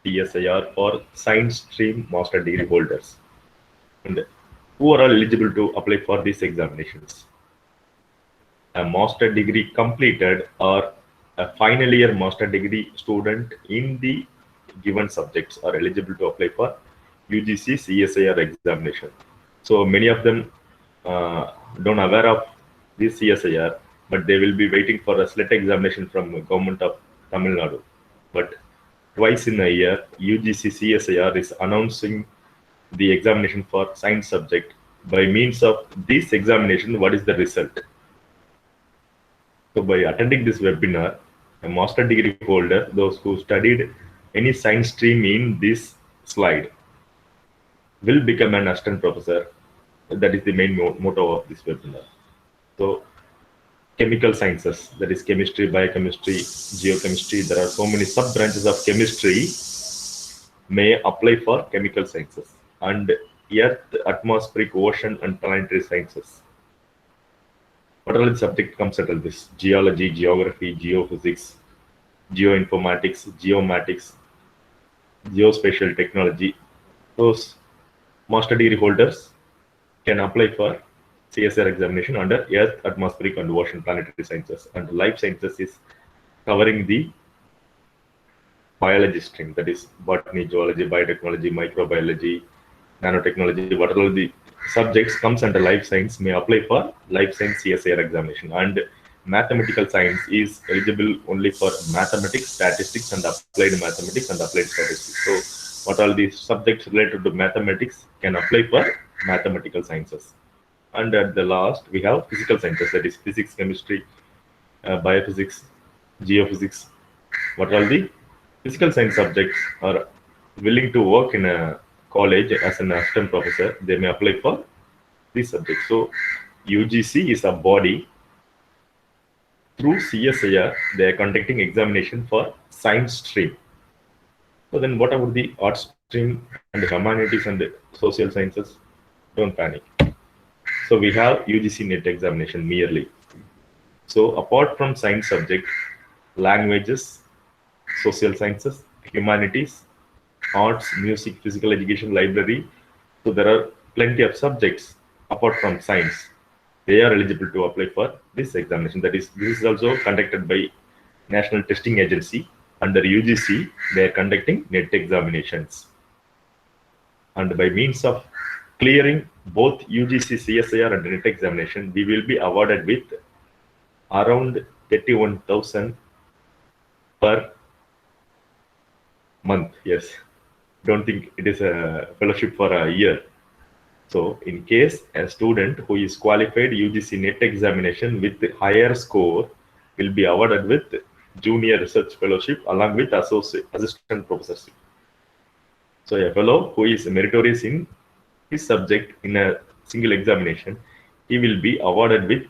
TSIR for science stream master degree holders. And who are all eligible to apply for these examinations? A master degree completed or a final year master degree student in the given subjects are eligible to apply for UGC CSIR examination. So many of them don't aware of this CSIR, but they will be waiting for a SLET examination from the government of Tamil Nadu. But twice in a year, UGC CSIR is announcing the examination for science subject. By means of this examination, what is the result? So by attending this webinar, a master degree holder, those who studied any science stream in this slide, will become an assistant professor. That is the main motto of this webinar. So chemical sciences, that is chemistry, biochemistry, geochemistry, there are so many sub branches of chemistry may apply for chemical sciences, and earth, atmospheric, ocean and planetary sciences. What are the subject comes under this? Geology, geography, geophysics, geoinformatics, geomatics, geospatial technology. Those master degree holders can apply for CSIR examination under earth, atmospheric and ocean planetary sciences. And life sciences is covering the biology stream, that is botany, zoology, biotechnology, microbiology, nanotechnology. What are all the subjects comes under life science may apply for life science CSIR examination. And mathematical science is eligible only for mathematics, statistics and applied mathematics and applied statistics. So what are the subjects related to mathematics can apply for mathematical sciences. And at the last, we have physical sciences, that is physics, chemistry, biophysics, geophysics. What are the physical science subjects are willing to work in a college as an assistant professor, they may apply for these subjects. So UGC is a body. Through CSIR, they are conducting examination for science stream. So then what about the art stream and the humanities and the social sciences? Don't panic. So we have UGC NET examination merely. So apart from science subject, languages, social sciences, humanities, arts, music, physical education, library. So there are plenty of subjects apart from science. They are eligible to apply for this examination. That is, this is also conducted by National Testing Agency. Under UGC, they are conducting NET examinations. And by means of clearing both UGC, CSIR and NET examination, we will be awarded with around 31,000 per month. Yes, don't think it is a fellowship for a year. So in case a student who is qualified UGC NET examination with higher score will be awarded with junior research fellowship along with assistant professorship. So a fellow who is meritorious in his subject in a single examination, he will be awarded with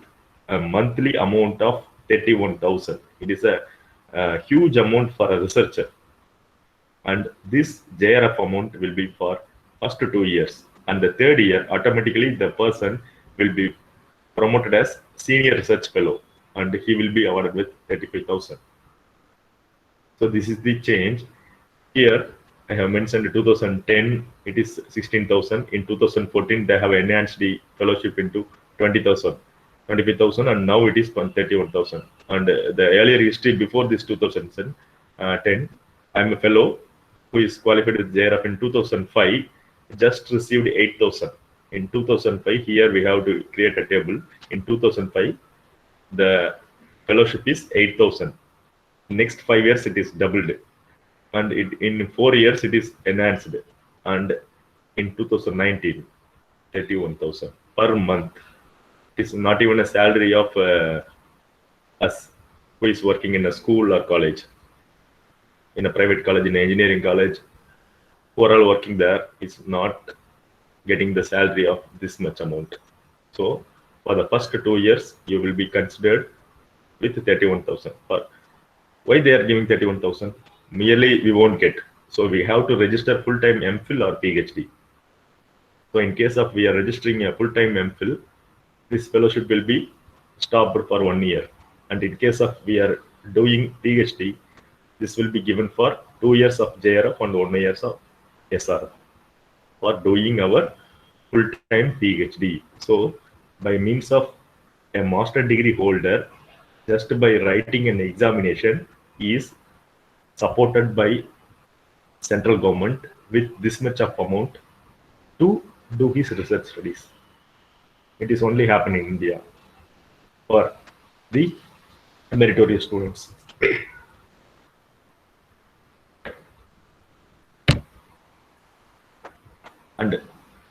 a monthly amount of 31,000. It is a huge amount for a researcher. And this JRF amount will be for first 2 years. And the third year, automatically the person will be promoted as senior research fellow, and he will be awarded with 35,000. So this is the change. Here I have mentioned 2010 it is 16,000. In 2014 they have enhanced the fellowship into 20,000, 25,000, and now it is 31,000. And the earlier history before this 2010, I am a fellow who is qualified with JRF in 2005. just received 8,000. In 2005, here we have to create a table. In 2005, the fellowship is 8,000. Next 5 years, it is doubled. And in 4 years, it is enhanced. And in 2019, 31,000 per month. It is not even a salary of us who is working in a school or college, in a private college, in an engineering college. Who are all working there is not getting the salary of this much amount. So for the first 2 years, you will be considered with 31,000. Why they are giving 31,000? Merely we won't get. So we have to register full-time MPhil or PhD. So in case of we are registering a full-time MPhil, this fellowship will be stopped for 1 year. And in case of we are doing PhD, this will be given for 2 years of JRF and 1 year of SRF for doing our full-time PhD. So by means of a master degree holder, just by writing an examination, is supported by central government with this much of amount to do his research studies. It is only happening in India for the meritorious students. And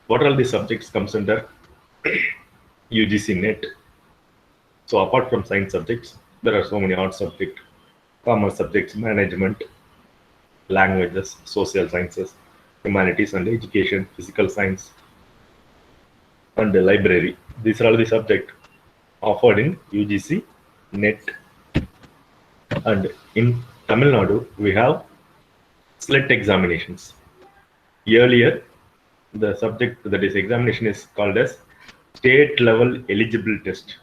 what are the subjects comes under UGC NET? So apart from science subjects, there are so many art subjects, commerce subjects, management, languages, social sciences, humanities and education, physical science, and the library. These are all the subjects offered in UGC NET. And in Tamil Nadu, we have SLET examinations. Earlier, the subject that is examination is called as state level eligible test,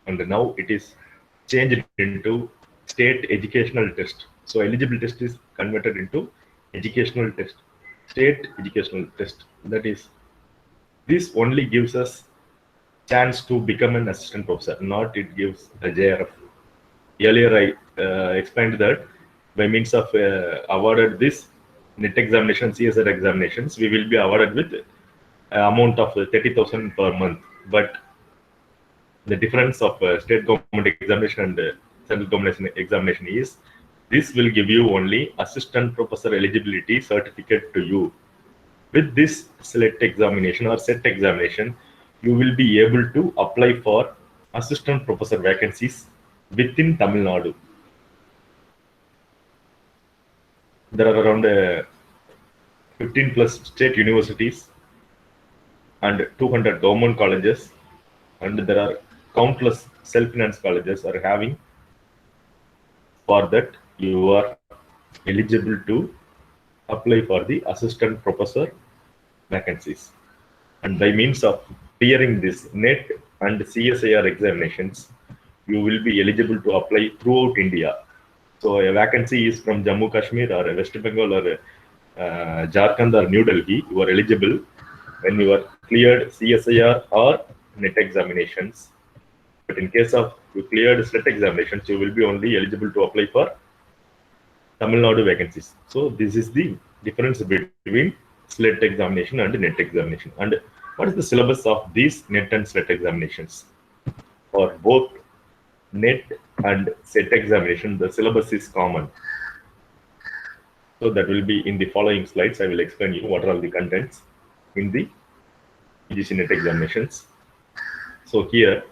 and now it is changed into state educational test. So eligible test is converted into educational test, state educational test. That is, this only gives us chance to become an assistant professor, not it gives a JRF. Earlier I explained that by means of awarded this NET examination, CSR examinations, we will be awarded with amount of 30,000 per month. But the difference of state government examination and central government examination is this will give you only assistant professor eligibility certificate to you. With this SLET examination or SET examination, you will be able to apply for assistant professor vacancies within Tamil Nadu. There are around 15 plus state universities and 200 government colleges, and there are countless self-finance colleges are having. For that, you are eligible to apply for the assistant professor vacancies. And by means of clearing this NET and CSIR examinations, you will be eligible to apply throughout India. So a vacancy is from Jammu Kashmir or West Bengal or Jharkhand or New Delhi, you are eligible when you are cleared CSIR or NET examinations. But in case of you cleared SLET examinations, you will be only eligible to apply for Tamil Nadu vacancies. So this is the difference between SLET examination and NET examination. And what is the syllabus of these NET and SLET examinations? For both NET and SET examination, the syllabus is common. So that will be in the following slides. I will explain you what are all the contents in the UGC NET examinations. So here,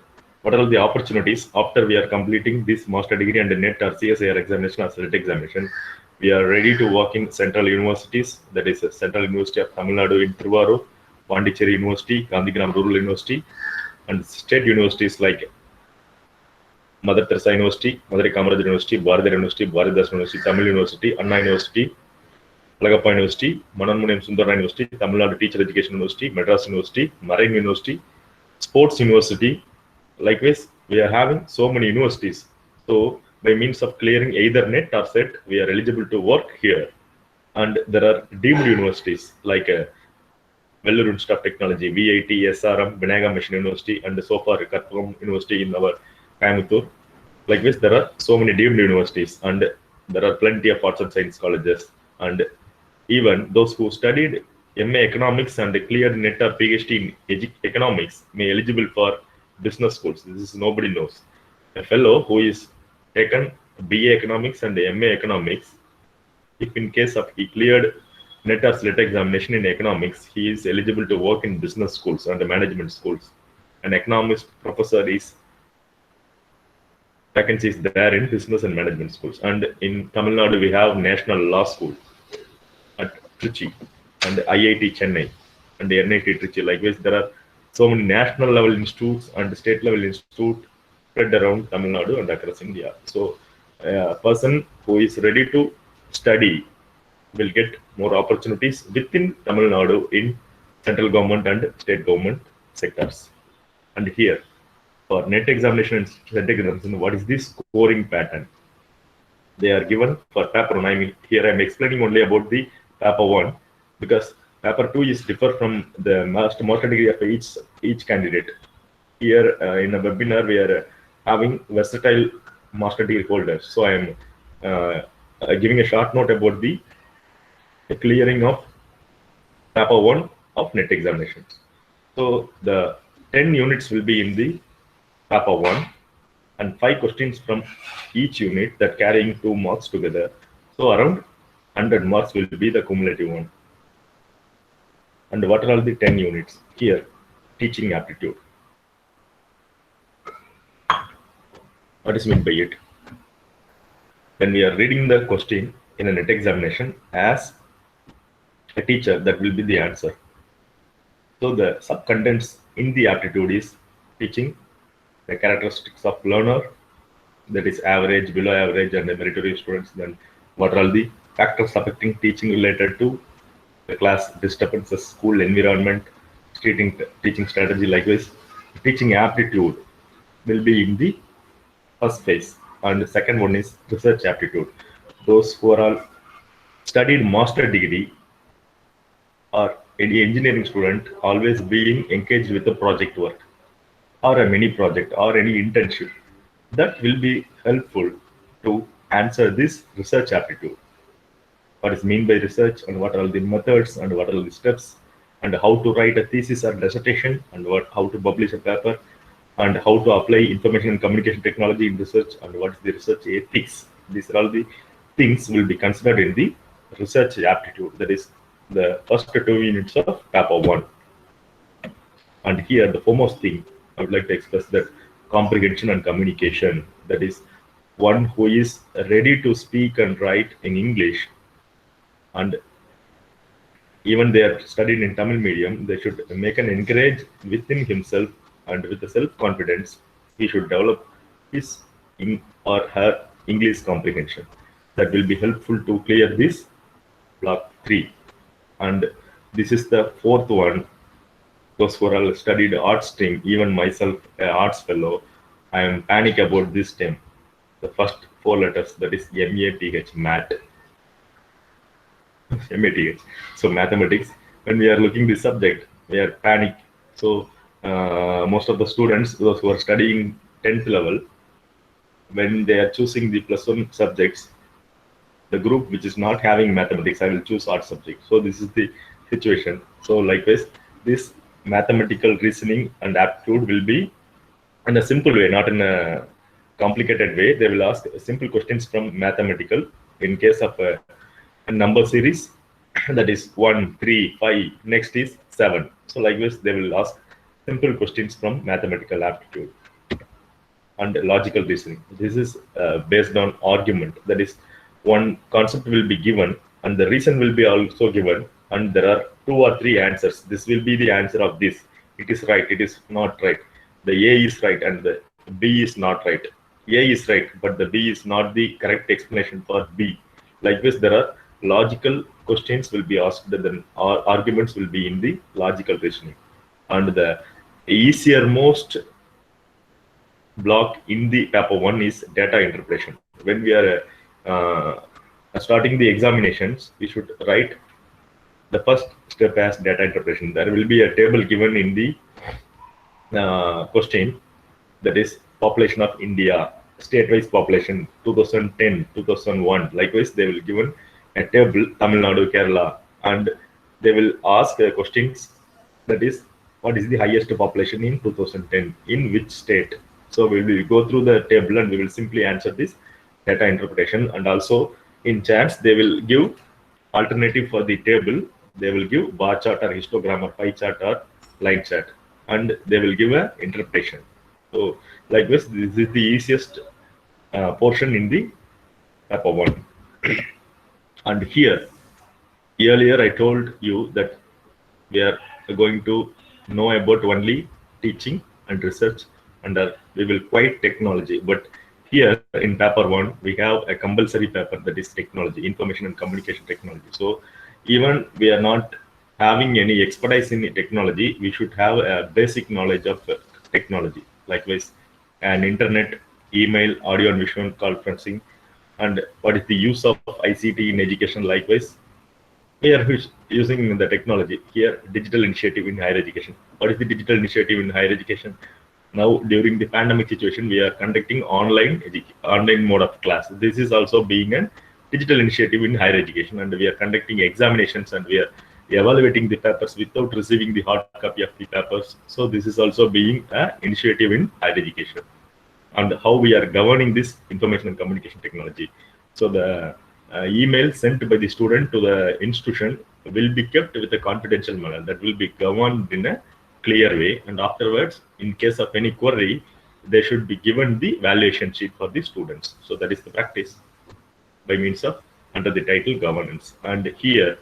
what are all the opportunities after we are completing this master degree and the NET or CSIR examination or SLET examination? We are ready to work in central universities, that is Central University of Tamil Nadu in Trivandrum, Pondicherry University, Gandhigram Rural University, and state universities like Mother Teresa University, Madurai Kamaraj University, Bharadar University, Bharatdas University, Tamil University, Anna University, Alagappa University, Mananmunayam Sundararayan University, Tamil Nadu Teacher Education University, Madras University, Marine University, Sports University. Likewise, we are having so many universities. So by means of clearing either NET or SET, we are eligible to work here. And there are deemed universities like Vellore Institute of Technology, VIT, SRM, Vinayaga Mission University, and so far Karpuram University in our Coimbatore. Likewise, there are so many deemed universities, and there are plenty of arts and science colleges. And even those who studied MA Economics and cleared NET or PhD in Economics may eligible for business schools. This is nobody knows. A fellow who is taken BA Economics and MA Economics, if in case of he cleared NET or SLET examination in economics, he is eligible to work in business schools and management schools. An economist professor is vacancies there in business and management schools. And in Tamil Nadu, we have National Law School at Trichy and IIT Chennai and the NIT Trichy. Likewise, there are so many national level institutes and state level institutes spread around Tamil Nadu and across India. So a person who is ready to study will get more opportunities within Tamil Nadu in central government and state government sectors. And here, for NET examination and SLET examination, what is this scoring pattern? They are given for paper 1. Here I am explaining only about the paper 1 because paper 2 is different from the master degree of each candidate. Here in a webinar, we are having versatile master degree holders. So I am giving a short note about the clearing of paper 1 of NET examinations. So the 10 units will be in the paper 1 and 5 questions from each unit that carrying 2 marks together. So around 100 marks will be the cumulative one. And what are all the 10 units? Here, teaching aptitude. What is meant by it? When we are reading the question in a NET examination, as a teacher, that will be the answer. So the sub-contents in the aptitude is teaching the characteristics of learner, that is average, below average, and meritorious students. Then what are all the factors affecting teaching related to the class disturbances, school environment, teaching strategy. Likewise, teaching aptitude will be in the first phase, and the second one is research aptitude. Those who are all studied master degree or any engineering student always being engaged with the project work or a mini project or any internship, that will be helpful to answer this research aptitude. What is meant by research and what are the methods and what are the steps and how to write a thesis or dissertation and how to publish a paper and how to apply information and communication technology in research and what is the research ethics. These are all the things will be considered in the research aptitude. That is the first 2 units of paper 1. And here the foremost thing I would like to express that comprehension and communication, that is one who is ready to speak and write in English, and even they are studied in Tamil medium, they should make an encourage within himself and with the self-confidence, he should develop his or her English comprehension. That will be helpful to clear this block 3. And this is the 4th one. Those who are all studied art stream, even myself, an arts fellow, I am panic about this term. The first 4 letters, that is MATH, math. MATH. So mathematics. When we are looking this subject, we are panic. So most of the students, those who are studying 10th level, when they are choosing the +1 subjects, the group which is not having mathematics, I will choose art subject. So this is the situation. So likewise, this mathematical reasoning and aptitude will be in a simple way, not in a complicated way. They will ask simple questions from mathematical. In case of a number series, that is 1, 3, 5, next is 7. So likewise, they will ask simple questions from mathematical aptitude and logical reasoning. This is based on argument. That is, one concept will be given and the reason will be also given, and there are 2 or 3 answers. This will be the answer of this. It is right, it is not right. The A is right and the B is not right. A is right, but the B is not the correct explanation for B. Likewise, there are logical questions will be asked, then arguments will be in the logical reasoning. And the easier most block in the paper 1 is data interpretation. When we are starting the examinations, we should write the first step as data interpretation. There will be a table given in the question, that is population of India, state-wise population 2010, 2001. Likewise, they will given a table Tamil Nadu, Kerala, and they will ask questions, that is, what is the highest population in 2010 in which state. So we will go through the table and we will simply answer this data interpretation. And also in chance they will give alternative for the table, they will give bar chart or histogram or pie chart or line chart, and they will give a interpretation. So like this is the easiest portion in the paper 1. And here, earlier I told you that we are going to know about only teaching and research, and we will quite technology. But here in paper 1, we have a compulsory paper, that is technology, information and communication technology. So even we are not having any expertise in technology, we should have a basic knowledge of technology. Likewise, an internet, email, audio and visual conferencing, and what is the use of ICT in education. Likewise, we are using the technology here, digital initiative in higher education. What is the digital initiative in higher education? Now, during the pandemic situation, we are conducting online mode of class. This is also being a digital initiative in higher education, and we are conducting examinations and we are evaluating the papers without receiving the hard copy of the papers. So this is also being an initiative in higher education. And how we are governing this information and communication technology. So the email sent by the student to the institution will be kept with a confidential manner, that will be governed in a clear way. And afterwards, in case of any query, they should be given the valuation sheet for the students. So that is the practice by means of under the title governance. And here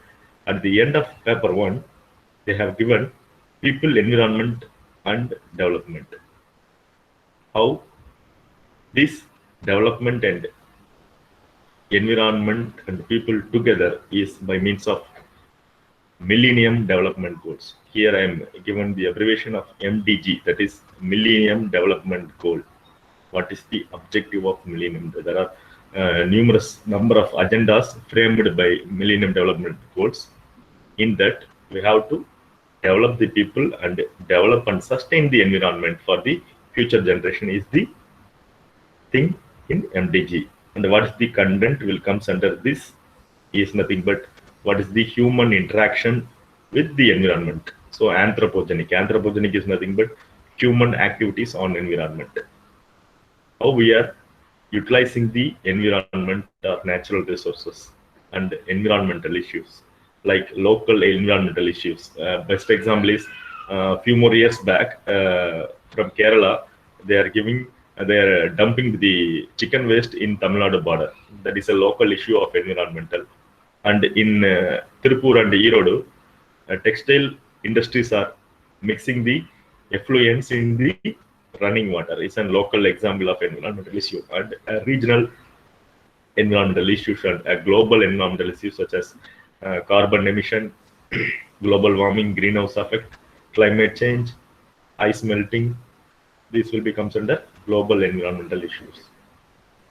at the end of paper 1, they have given people, environment and development. How this development and environment and people together is by means of Millennium Development Goals. Here I am given the abbreviation of MDG, that is Millennium Development Goal. What is the objective of Millennium? There are numerous number of agendas framed by Millennium Development Goals. In that, we have to develop the people and develop and sustain the environment for the future generation is the thing in MDG. And what is the content will comes under this is nothing but what is the human interaction with the environment. So anthropogenic is nothing but human activities on environment. How we are utilizing the environment or natural resources and environmental issues, like local environmental issues. Best example is a few more years back from Kerala, they are dumping the chicken waste in Tamil Nadu border. That is a local issue of environmental. And in Tirupur and Erode, textile industries are mixing the effluents in the running water. It's a local example of environmental issue. And regional environmental issues and global environmental issues such as carbon emission, global warming, greenhouse effect, climate change, ice melting. This will become under global environmental issues.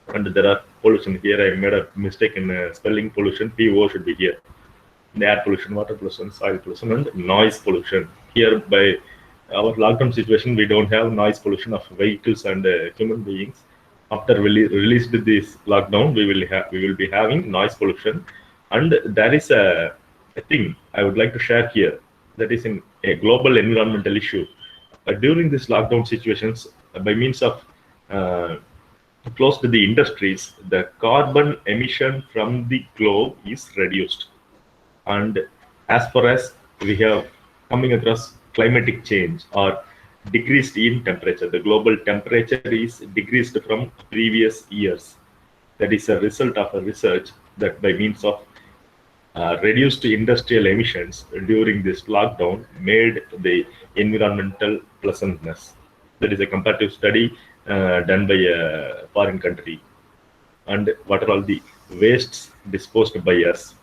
And there are pollution. Here I made a mistake in spelling pollution. PO should be here. The air pollution, water pollution, soil pollution, and noise pollution. Here, by our lockdown situation, we don't have noise pollution of vehicles and human beings. After we released this lockdown, we will be having noise pollution. And there is a thing I would like to share here, that is in a global environmental issue. During this lockdown situations, by means of close to the industries, the carbon emission from the globe is reduced. And as far as we have coming across climatic change or decreased in temperature, the global temperature is decreased from previous years. That is a result of a research that by means of reduced industrial emissions during this lockdown made the environmental pleasantness. That is a comparative study done by a foreign country. And what are all the wastes disposed by us?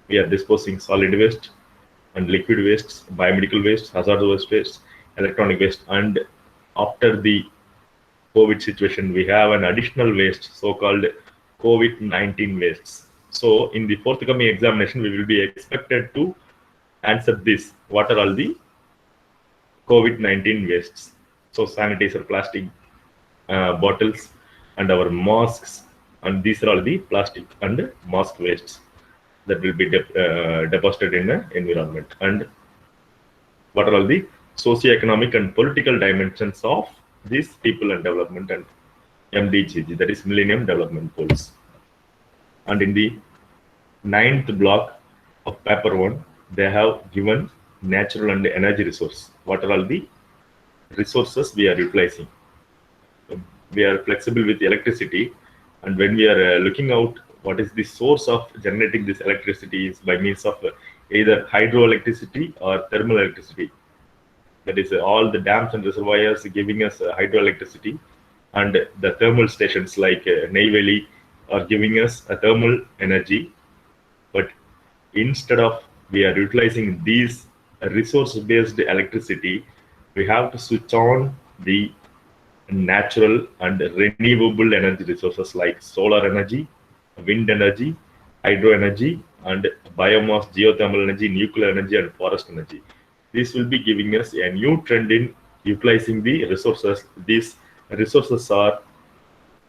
We are disposing solid waste and liquid wastes, biomedical waste, hazardous waste, electronic waste. And after the COVID situation, we have an additional waste, so-called COVID-19 wastes. So in the forthcoming examination, we will be expected to answer this. What are all the COVID-19 wastes? So sanitizer, plastic bottles, and our masks, and these are all the plastic and mask wastes. that will be deposited in the environment. And what are all the socio-economic and political dimensions of these people and development and MDG, that is Millennium Development Goals. And in the 9th block of paper 1, they have given natural and energy resource. What are all the resources we are utilizing? We are flexible with electricity, and when we are looking out what is the source of generating this electricity is by means of either hydroelectricity or thermal electricity. That is all the dams and reservoirs giving us hydroelectricity, and the thermal stations like Neyveli are giving us a thermal energy. But instead of we are utilizing these resource-based electricity, we have to switch on the natural and renewable energy resources like solar energy, wind energy, hydro energy, and biomass, geothermal energy, nuclear energy, and forest energy. This will be giving us a new trend in utilizing the resources. These resources are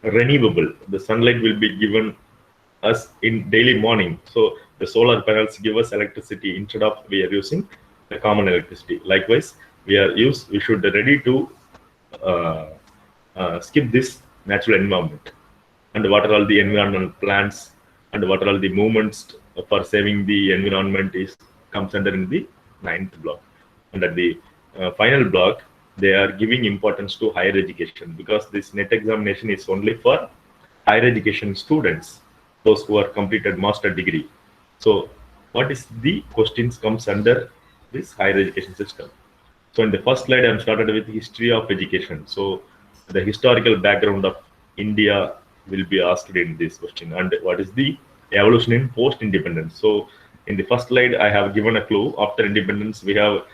renewable. The sunlight will be given us in daily morning. So the solar panels give us electricity instead of we are using the common electricity. Likewise, we should ready to skip this natural environment. And what are all the environmental plans and what are all the movements for saving the environment is comes under in the 9th block. And at the final block, they are giving importance to higher education, because this NET examination is only for higher education students, those who are completed master degree. So what is the questions comes under this higher education system? So in the first slide, I'm started with history of education. So the historical background of India will be asked in this question, and what is the evolution in post-independence. So in the first slide, I have given a clue. After independence, we have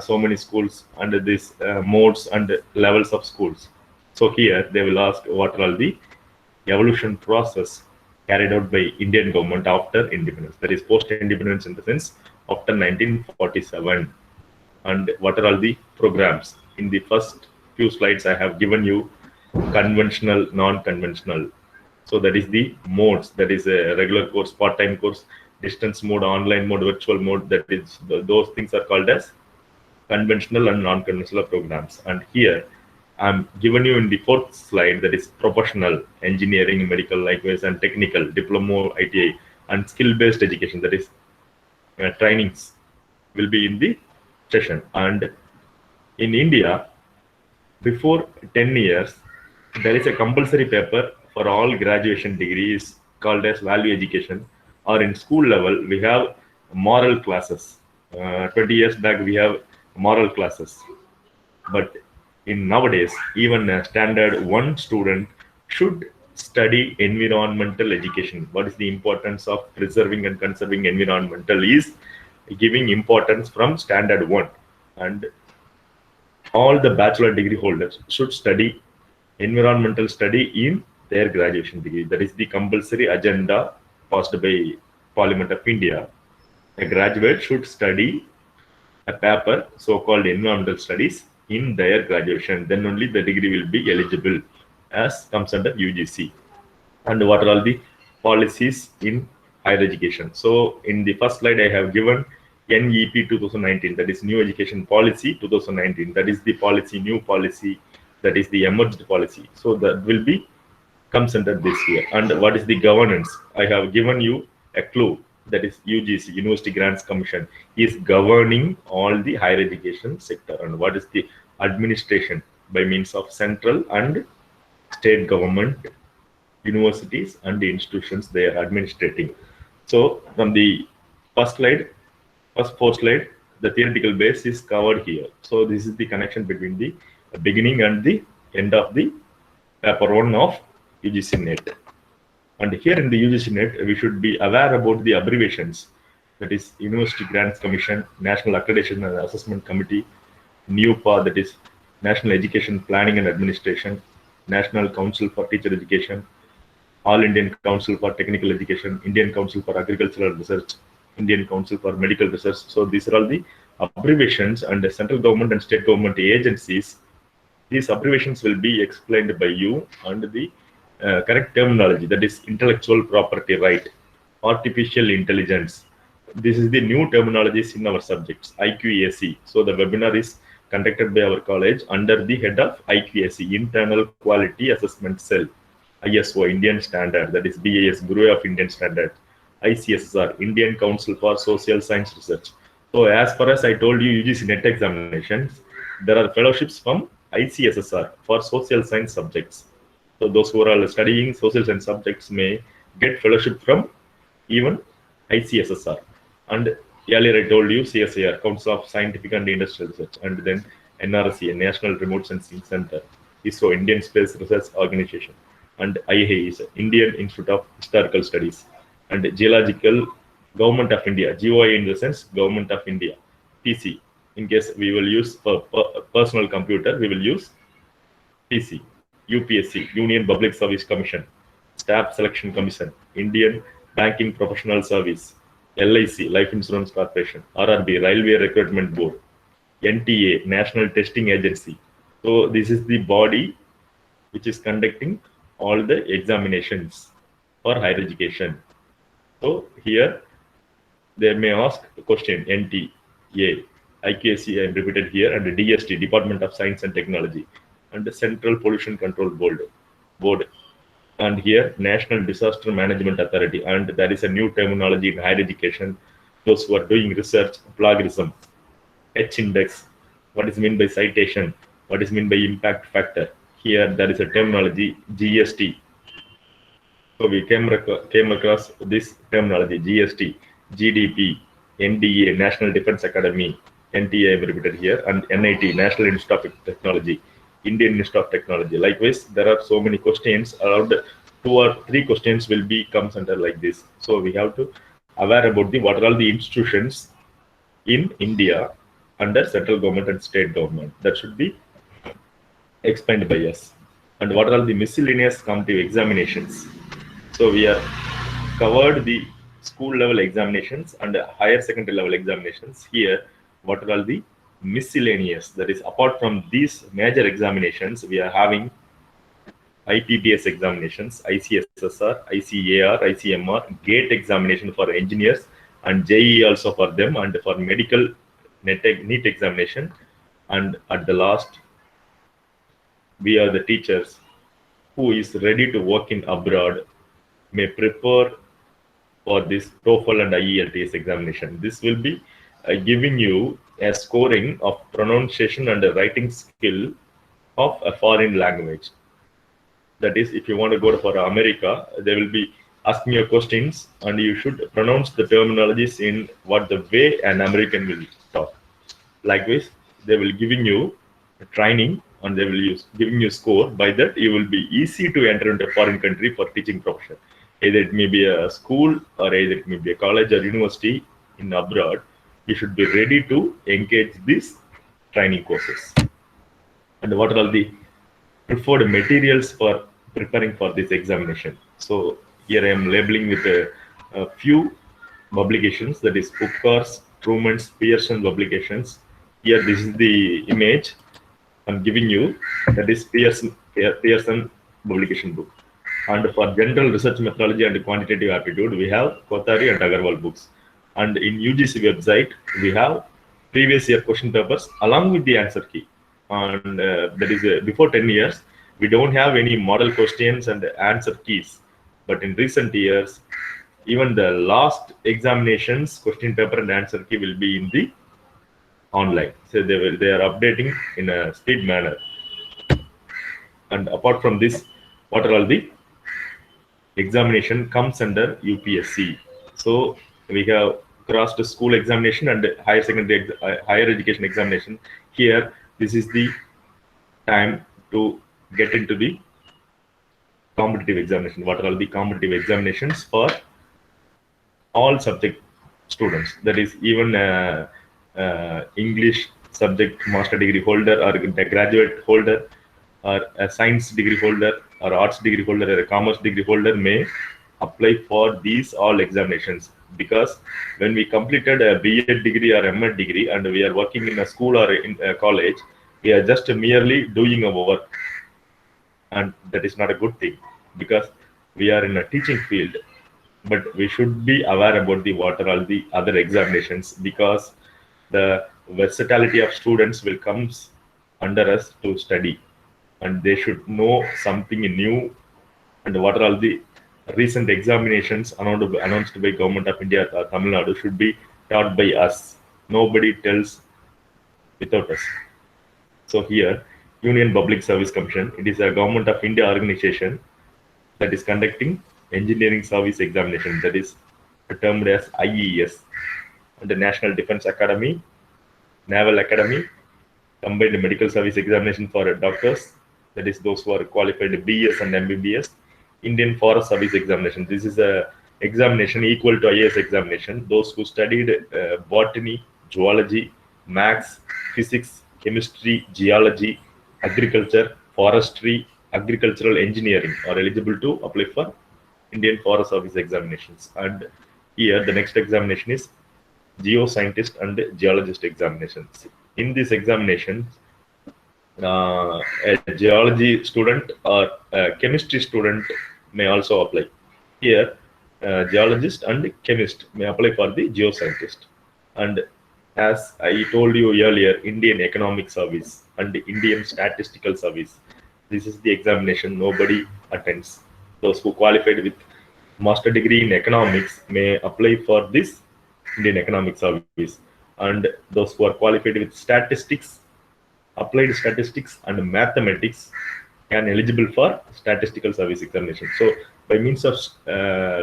so many schools under these modes and levels of schools. So here they will ask what are all the evolution process carried out by Indian government after independence. That is post-independence in the sense after 1947. And what are all the programs? In the first few slides, I have given you conventional, non-conventional. So that is the modes. That is a regular course, part-time course, distance mode, online mode, virtual mode. That is those things are called as conventional and non-conventional programs. And here I'm given you in the 4th slide, that is professional, engineering, medical, likewise, and technical, diploma, ITI, and skill-based education. That is trainings will be in the session. And in India, before 10 years, there is a compulsory paper for all graduation degrees called as value education, or in school level, we have moral classes. 20 years back, we have moral classes. But in nowadays, even a standard 1 student should study environmental education. What is the importance of preserving and conserving environmental is giving importance from standard 1. And all the bachelor degree holders should study environmental study in their graduation degree. That is the compulsory agenda passed by Parliament of India. A graduate should study a paper, so-called environmental studies, in their graduation. Then only the degree will be eligible as comes under UGC. And what are all the policies in higher education? So in the first slide, I have given NEP 2019, that is New Education Policy 2019. That is the policy, new policy, that is the emerged policy. So that will be comes under this here. And what is the governance? I have given you a clue, that is UGC, University Grants Commission, is governing all the higher education sector. And what is the administration? By means of central and state government, universities and the institutions they are administrating. So from the first 4 slide, the theoretical base is covered here. So this is the connection between the beginning and the end of the paper 1 of UGC NET. And here in the UGC NET, we should be aware about the abbreviations. That is University Grants Commission, National Accreditation and Assessment Committee, NUPA, that is National Education Planning and Administration, National Council for Teacher Education, All Indian Council for Technical Education, Indian Council for Agricultural Research, Indian Council for Medical Research. So these are all the abbreviations, and the central government and state government agencies. These abbreviations will be explained by you, and the correct terminology, that is intellectual property right. artificial intelligence. This is the new terminologies in our subjects, IQAC. So the webinar is conducted by our college under the head of IQAC, Internal Quality Assessment Cell, ISO, Indian Standard, that is BAS, Bureau of Indian Standard, ICSSR, Indian Council for Social Science Research. So as far as I told you, UGC NET examinations, there are fellowships from ICSSR for social science subjects. So those who are studying social science subjects may get fellowship from even ICSSR. And earlier I told you CSIR, Council of Scientific and Industrial Research, and then NRC, National Remote Sensing Center, ISRO, Indian Space Research Organization, and IAE is Indian Institute of Historical Studies, and Geological Government of India, GOI in the sense Government of India, PC. In case we will use for personal computer, we will use PC, UPSC, Union Public Service Commission, Staff Selection Commission, Indian Banking Professional Service, LIC, Life Insurance Corporation, RRB, Railway Recruitment Board, NTA, National Testing Agency. So this is the body which is conducting all the examinations for higher education. So here they may ask a question, NTA, IKC, I am repeated here, and DST, Department of Science and Technology, and the Central Pollution Control Board, and here National Disaster Management Authority, and there is a new terminology in higher education. Those who are doing research, plagiarism, H index, what is meant by citation, what is meant by impact factor. Here there is a terminology GST. So we came across this terminology GST, GDP, NDA, National Defense Academy, NTA I repeated here, and NIT, National Institute of Technology, Indian Institute of Technology. Likewise, there are so many questions, around 2 or 3 questions will be comes under like this. So we have to aware about what are all the institutions in India under central government and state government. That should be explained by us. And what are all the miscellaneous competitive examinations. So we are covered the school level examinations and higher secondary level examinations. Here, what are all the miscellaneous, that is apart from these major examinations, we are having IPPS examinations, ICSSR, ICAR, ICMR, GATE examination for engineers, and JEE also for them, and for medical NEET examination. And at the last, we are the teachers who is ready to work in abroad may prepare for this TOEFL and IELTS examination. This will be giving you a scoring of pronunciation and a writing skill of a foreign language. That is, if you want to go for America, they will be asking you questions and you should pronounce the terminologies in what the way an American will talk. Likewise, they will giving you training and they will giving you score. By that, you will be easy to enter into a foreign country for teaching profession. Either it may be a school or either it may be a college or university in abroad. You should be ready to engage these training courses. And what are all the preferred materials for preparing for this examination? So here I am labeling with a few publications, that is Puckar's, Truman's, Pearson publications. Here this is the image I'm giving you, that is Pearson publication book. And for general research methodology and quantitative aptitude, we have Kothari and Agarwal books. And in UGC website, we have previous year question papers along with the answer key. And that is before 10 years, we don't have any model questions and answer keys. But in recent years, even the last examinations, question paper and answer key will be in the online. So they are updating in a speed manner. And apart from this, what are all the examination comes under UPSC? So we have crossed school examination and higher secondary higher education examination. Here, this is the time to get into the competitive examination. What are all the competitive examinations for all subject students? That is even English subject master degree holder or a graduate holder or a science degree holder or arts degree holder or a commerce degree holder may apply for these all examinations. Because when we completed a B.Ed degree or M.Ed degree and we are working in a school or in a college, we are just merely doing our work. And that is not a good thing, because we are in a teaching field. but we should be aware about what are all the other examinations, because the versatility of students will comes under us to study, and they should know something new, and what are all the recent examinations announced by Government of India, Tamil Nadu, should be taught by us. Nobody tells without us. So here, Union Public Service Commission, it is a Government of India organization that is conducting engineering service examination, that is termed as IES, and the National Defense Academy, Naval Academy, combined medical service examination for doctors, that is those who are qualified BS and MBBS, Indian Forest Service examination. This is a examination equal to IAS examination. Those who studied botany, zoology, maths, physics, chemistry, geology, agriculture, forestry, agricultural engineering are eligible to apply for Indian Forest Service examinations. And here the next examination is geoscientist and geologist examinations. In this examination, a geology student or a chemistry student may also apply. Here, geologist and chemist may apply for the geoscientist. And as I told you earlier, Indian Economic Service and Indian Statistical Service, this is the examination nobody attends. Those who qualified with master degree in economics may apply for this Indian Economic Service, and those who are qualified with statistics, applied statistics and mathematics can eligible for statistical service examination. So by means of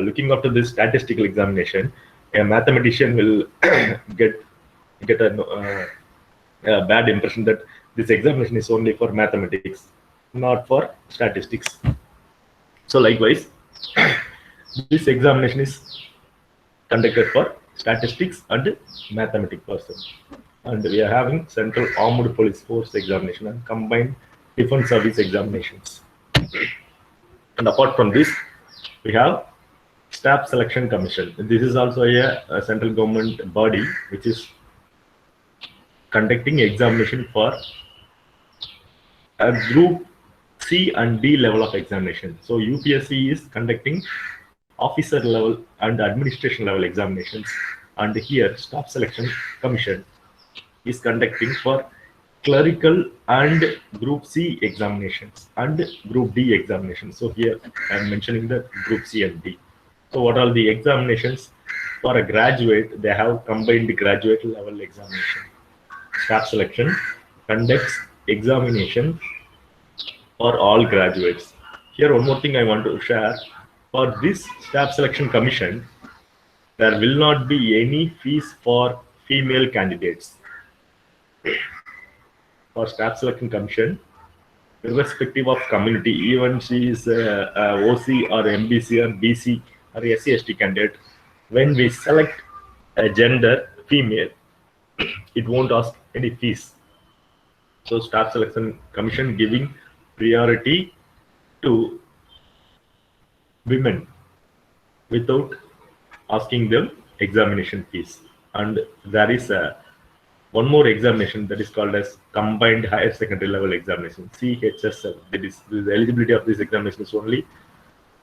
looking after this statistical examination, a mathematician will get a bad impression that this examination is only for mathematics, not for statistics. So likewise, this examination is conducted for statistics and mathematics person. And we are having Central Armed Police Force examination and combined defense service examinations. And apart from this, we have Staff Selection Commission. This is also a central government body which is conducting examination for a group C and D level of examination. So UPSC is conducting officer level and administration level examinations, and here Staff Selection Commission is conducting for clerical and group C examinations and group D examinations. So here I am mentioning the group C and D. So what are the examinations for a graduate? They have combined graduate level examination. Staff Selection conducts examination for all graduates. Here one more thing I want to share. For this Staff Selection Commission, there will not be any fees for female candidates. For Staff Selection Commission, irrespective of community, even she is a OC or MBC or BC or SC/ST candidate, when we select a gender female, it won't ask any fees. So Staff Selection Commission giving priority to women without asking them examination fees. And there is one more examination that is called as combined higher secondary level examination, CHSL. That is, the eligibility of this examination is only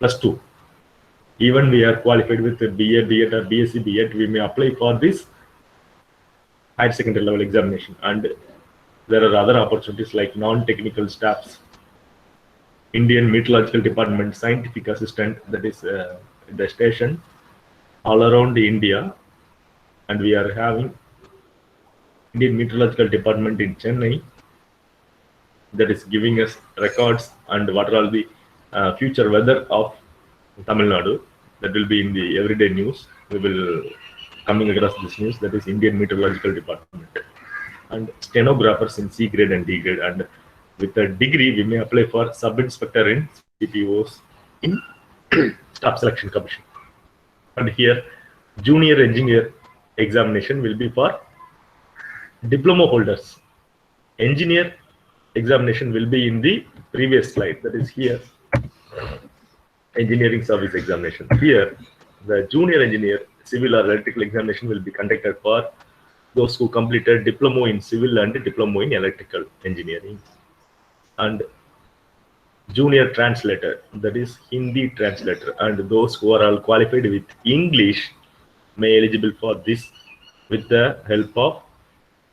+2. Even we are qualified with BA, B.Ed or BSc, B.Ed, we may apply for this higher secondary level examination. And there are other opportunities like non-technical staffs, Indian Meteorological Department scientific assistant, that is the station all around India, and we are having Indian Meteorological Department in Chennai that is giving us records and what are all the future weather of Tamil Nadu. That will be in the everyday news. We will coming across this news, that is Indian Meteorological Department. And stenographers in C grade and D grade, and with a degree we may apply for sub-inspector in CPOs in Staff Selection Commission. And here junior engineer examination will be for diploma holders. Engineer examination will be in the previous slide, that is here engineering service examination. Here the junior engineer civil or electrical examination will be conducted for those who completed diploma in civil and diploma in electrical engineering. And junior translator, that is Hindi translator, and those who are all qualified with English may eligible for this with the help of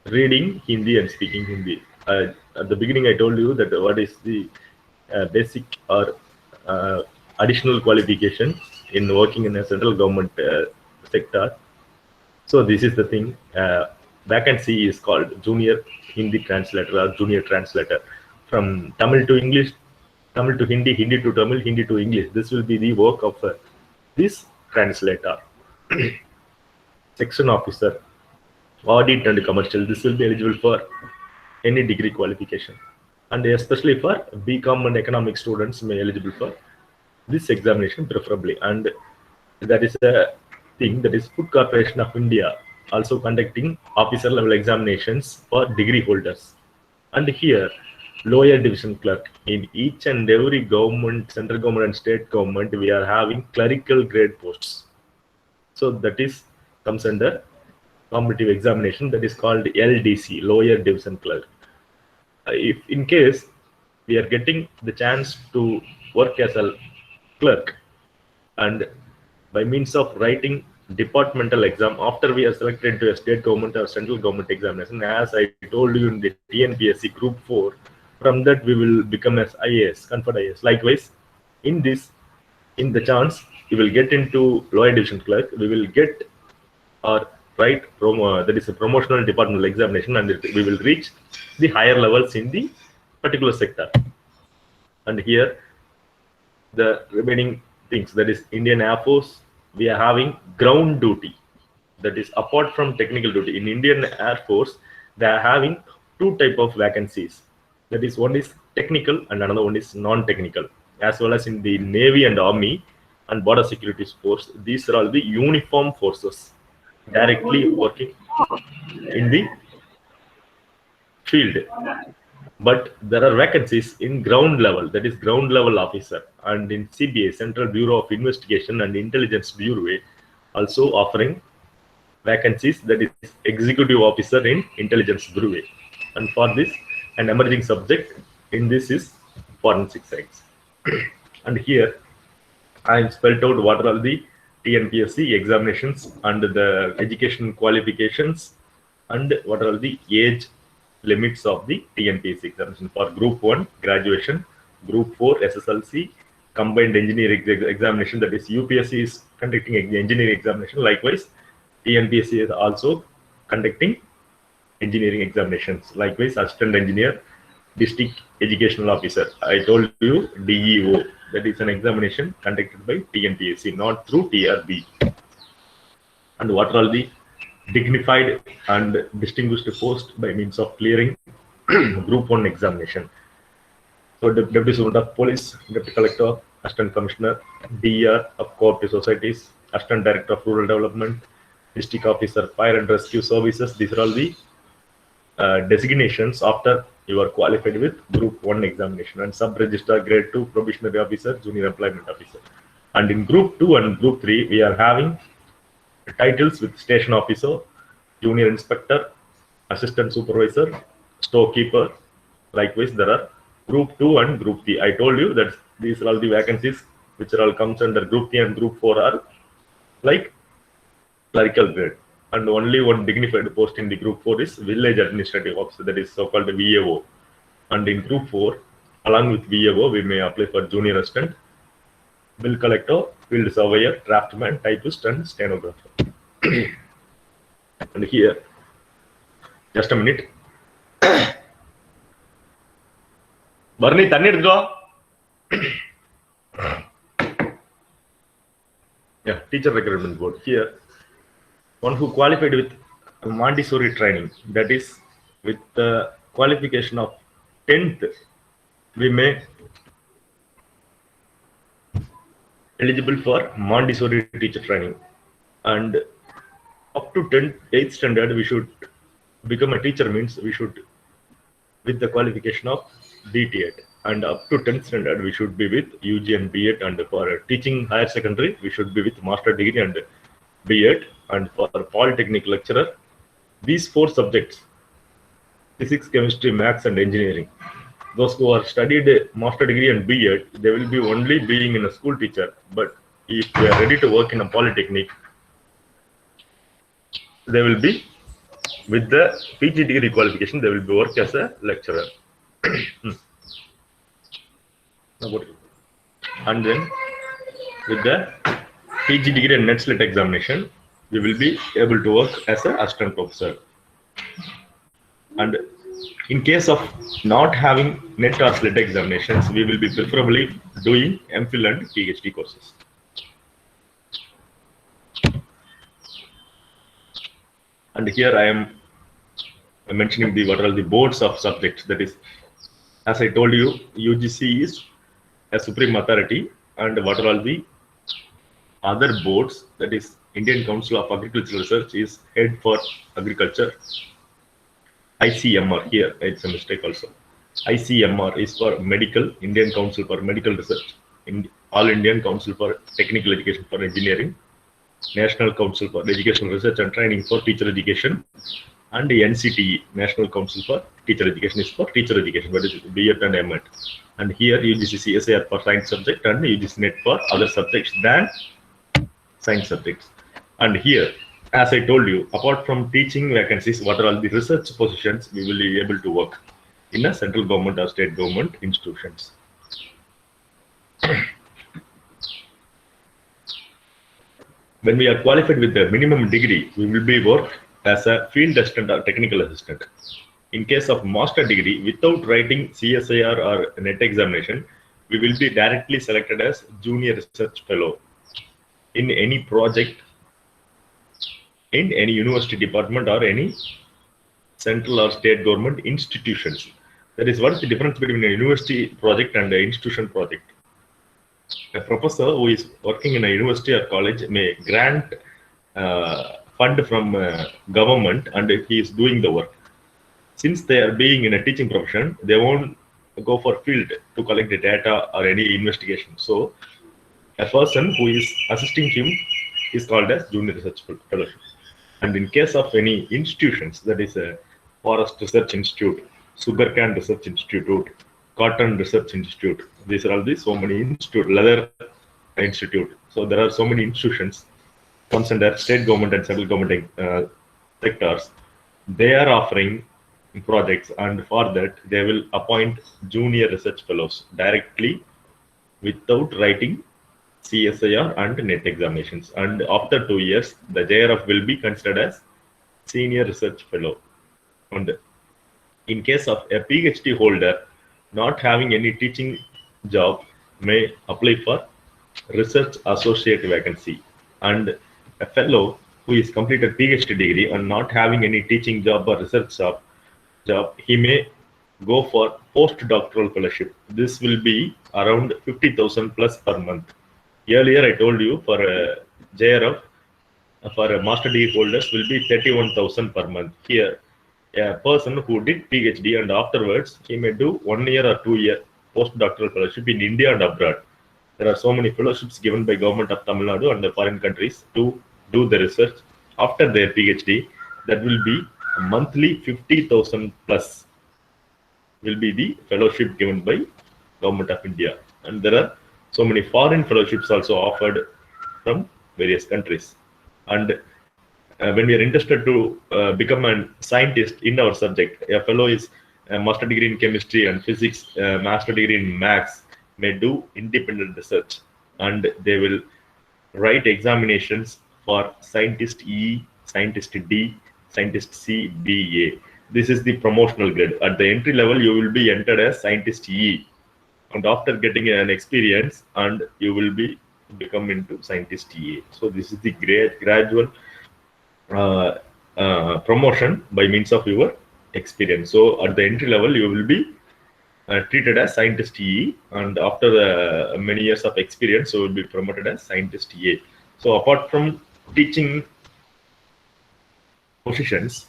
reading Hindi and speaking Hindi. At the beginning I told you that what is the basic or additional qualification in working in a central government sector. So this is the thing. Vacancy is called junior Hindi translator or junior translator. From Tamil to English, Tamil to Hindi, Hindi to Tamil, Hindi to English. This will be the work of this translator. Section officer, audit and commercial. This will be eligible for any degree qualification. And especially for BCom and economic students may eligible for this examination preferably. And that is a thing, that is Food Corporation of India also conducting officer level examinations for degree holders. And here lower division clerk, in each and every government, central government and state government, we are having clerical grade posts. So that is comes under competitive examination, that is called LDC, lower division clerk. If in case we are getting the chance to work as a clerk, and by means of writing departmental exam, after we are selected to a state government or central government examination, as I told you in the TNPSC group 4, from that we will become as IAS, conferred IAS. Likewise, in this, in the chance you will get into lower division clerk, we will get or write that is a promotional departmental examination, and we will reach the higher levels in the particular sector. And here the remaining things, that is Indian Air Force, we are having ground duty, that is apart from technical duty. In Indian Air Force they are having two type of vacancies, that is one is technical and another one is non-technical. As well as in the Navy and Army and Border Security Force, these are all the uniform forces directly working in the field. But there are vacancies in ground level, that is ground level officer, and in CBA, Central Bureau of Investigation and Intelligence Bureau, also offering vacancies, that is executive officer in Intelligence Bureau. And for this, an emerging subject in this is forensic science. And here I have spelled out what are the TNPSC examinations and the education qualifications and what are the age limits of the TNPSC examination. For Group 1 graduation, Group 4 SSLC, combined engineering examination, that is UPSC is conducting engineering examination. Likewise, TNPSC is also conducting engineering examinations. Likewise, assistant engineer, district educational officer, I told you DEO, that is an examination conducted by TNPSC, not through TRB. And what are the dignified and distinguished post by means of clearing Group 1 examination? So Deputy Superintendent of Police, Deputy Collector, Assistant Commissioner, DR of Cooperative Societies, Assistant Director of Rural Development, District Officer, Fire and Rescue Services. These are all the designations after you are qualified with Group 1 examination. And Sub-Registrar, Grade 2, Probationary Officer, Junior Employment Officer. And in Group 2 and Group 3, we are having titles with Station Officer, Junior Inspector, Assistant Supervisor, Storekeeper. Likewise, there are Group 2 and Group 3. I told you that these are all the vacancies which are all comes under Group 3 and Group 4 are like clerical grade. And only one dignified post in the Group 4 is Village Administrative Officer, that is so-called VAO. And in Group 4, along with VAO, we may apply for Junior Assistant, Bill Collector, Field Surveyor, Draftman, Typist, and Stenographer. And here, just a minute. Barney, thanni edutho. Yeah, Teacher Recruitment Board. Here, one who qualified with Montessori training, that is with the qualification of 10th, we may eligible for Montessori teacher training. And up to 8th standard, we should become a teacher, means we should with the qualification of DTED. And up to 10th standard, we should be with UG and B.Ed. And for teaching higher secondary, we should be with master degree and B.Ed. And for polytechnic lecturer, these 4 subjects, physics, chemistry, maths, and engineering, those who are studied master degree and B.Ed, they will be only being in a school teacher. But if they are ready to work in a polytechnic, they will be with the PG degree qualification. They will be work as a lecturer. And then with the PG degree and net slit examination, we will be able to work as an assistant professor. And in case of not having net or slit examinations, we will be preferably doing MPhil and PhD courses. And here I am mentioning what are the boards of subjects. That is, as I told you, UGC is a supreme authority, and what are all the other boards, that is Indian Council of Agricultural Research is head for agriculture. ICMR, here it's a mistake also. ICMR is for medical, Indian Council for Medical Research, All Indian Council for Technical Education for Engineering, National Council for Educational Research and Training for Teacher Education, and the NCTE, National Council for Teacher Education, is for teacher education, that is B.Ed and M.Ed. And here UGC CSIR for science subject and UGC NET for other subjects than science subjects. And here, as I told you, apart from teaching vacancies, what are all the research positions we will be able to work in a central government or state government institutions. When we are qualified with the minimum degree, we will be work as a field assistant or technical assistant. In case of master degree, without writing CSIR or NET examination, we will be directly selected as junior research fellow in any project, in any university department or any central or state government institutions. That is, what is the difference between a university project and an institution project? A professor who is working in a university or college may grant fund from government and he is doing the work. Since they are being in a teaching profession, they won't go for field to collect the data or any investigation. So a person who is assisting him is called as junior research fellowship. And in case of any institutions, that is a forest research institute, sugarcane research institute, cotton research institute, these are all the so many institute, leather institute. So there are so many institutions comes under state government and central government sectors. They are offering projects, and for that they will appoint junior research fellows directly without writing CSIR and NET examinations. And after 2 years, the JRF will be considered as senior research fellow. And in case of a PhD holder not having any teaching job, may apply for research associate vacancy. And a fellow who is completed PhD degree and not having any teaching job or research job, he may go for postdoctoral fellowship. This will be around 50,000 plus per month. Earlier I told you for a JRF, for a master degree holders will be 31,000 per month. Here, a person who did PhD and afterwards he may do 1 year or 2 year postdoctoral fellowship in India and abroad. There are so many fellowships given by government of Tamil Nadu and the foreign countries to do the research after their PhD. That will be monthly 50,000 plus will be the fellowship given by government of India. And there are so many foreign fellowships also offered from various countries. And when we are interested to become a scientist in our subject, a fellow is a master degree in chemistry and physics, master degree in maths, may do independent research, and they will write examinations for scientist E, scientist D, scientist C, B, A. This is the promotional grade. At the entry level, you will be entered as scientist E, and after getting an experience, and you will be become into scientist E. So this is the gradual promotion by means of your experience. So at the entry level, you will be treated as scientist E, and after many years of experience, you will be promoted as scientist A. So apart from teaching positions,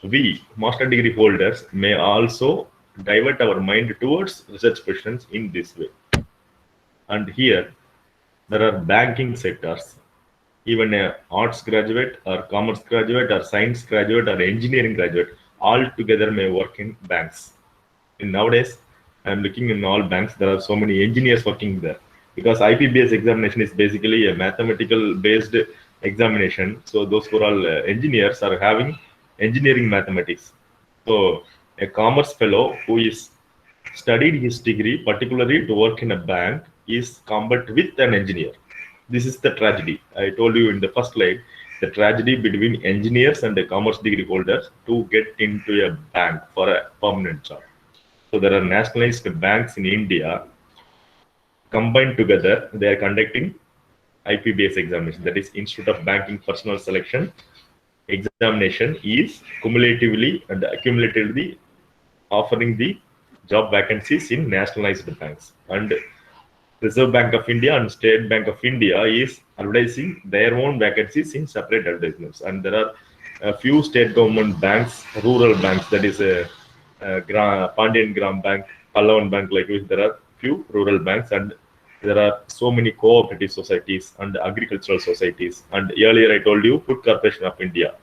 we master degree holders may also divert our mind towards research positions in this way. And here there are banking sectors. Even a arts graduate or commerce graduate or science graduate or engineering graduate all together may work in banks. And nowadays I'm looking in all banks, there are so many engineers working there because IPBS examination is basically a mathematical based examination. So those who are all engineers are having engineering mathematics. So a commerce fellow who is studied his degree particularly to work in a bank is combat with an engineer. This is the tragedy. I told you in the first slide, the tragedy between engineers and the commerce degree holders to get into a bank for a permanent job. So there are nationalized banks in India combined together. They are conducting IPBS examination. That is Institute of Banking Personnel Selection examination is cumulatively and accumulatively offering the job vacancies in nationalized banks. And Reserve Bank of India and State Bank of India is advertising their own vacancies in separate advertisements. And there are a few state government banks, rural banks, that is Pandian Gram Bank, Pallavan Bank, like which there are few rural banks, and there are so many cooperative societies and agricultural societies. And earlier I told you, Food Corporation of India,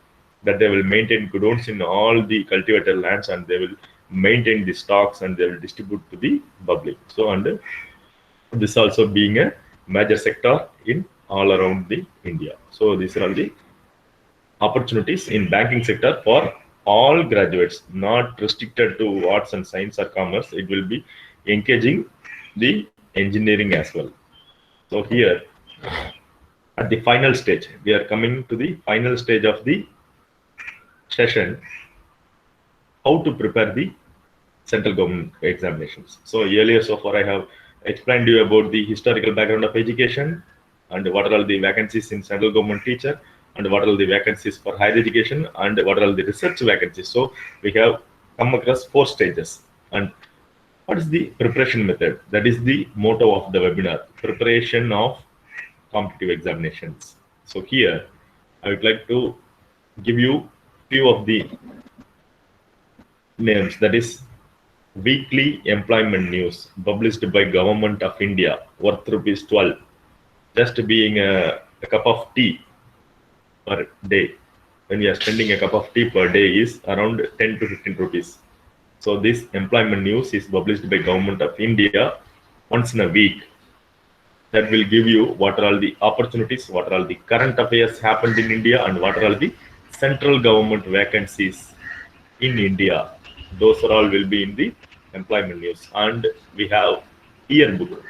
that they will maintain goods in all the cultivated lands and they will maintain the stocks and they will distribute to the public. So, and this also being a major sector in all around the India. So these are all the opportunities in banking sector for all graduates, not restricted to arts and science or commerce. It will be engaging the engineering as well. So here at the final stage, we are coming to the final stage of the session, how to prepare the central government examinations. So earlier so far I have explained to you about the historical background of education and what are all the vacancies in central government teacher and what are all the vacancies for higher education and what are all the research vacancies. So we have come across 4 stages. And what is the preparation method? That is the motto of the webinar, preparation of competitive examinations. So here I would like to give you few of the names, that is weekly employment news published by Government of India worth ₹12, just being a cup of tea per day. When we are spending a cup of tea per day is around 10 to 15 rupees. So this employment news is published by Government of India once in a week. That will give you what are all the opportunities, what are all the current affairs happened in India, and what are all the central government vacancies in India. Those are all will be in the employment news. And we have yearbook.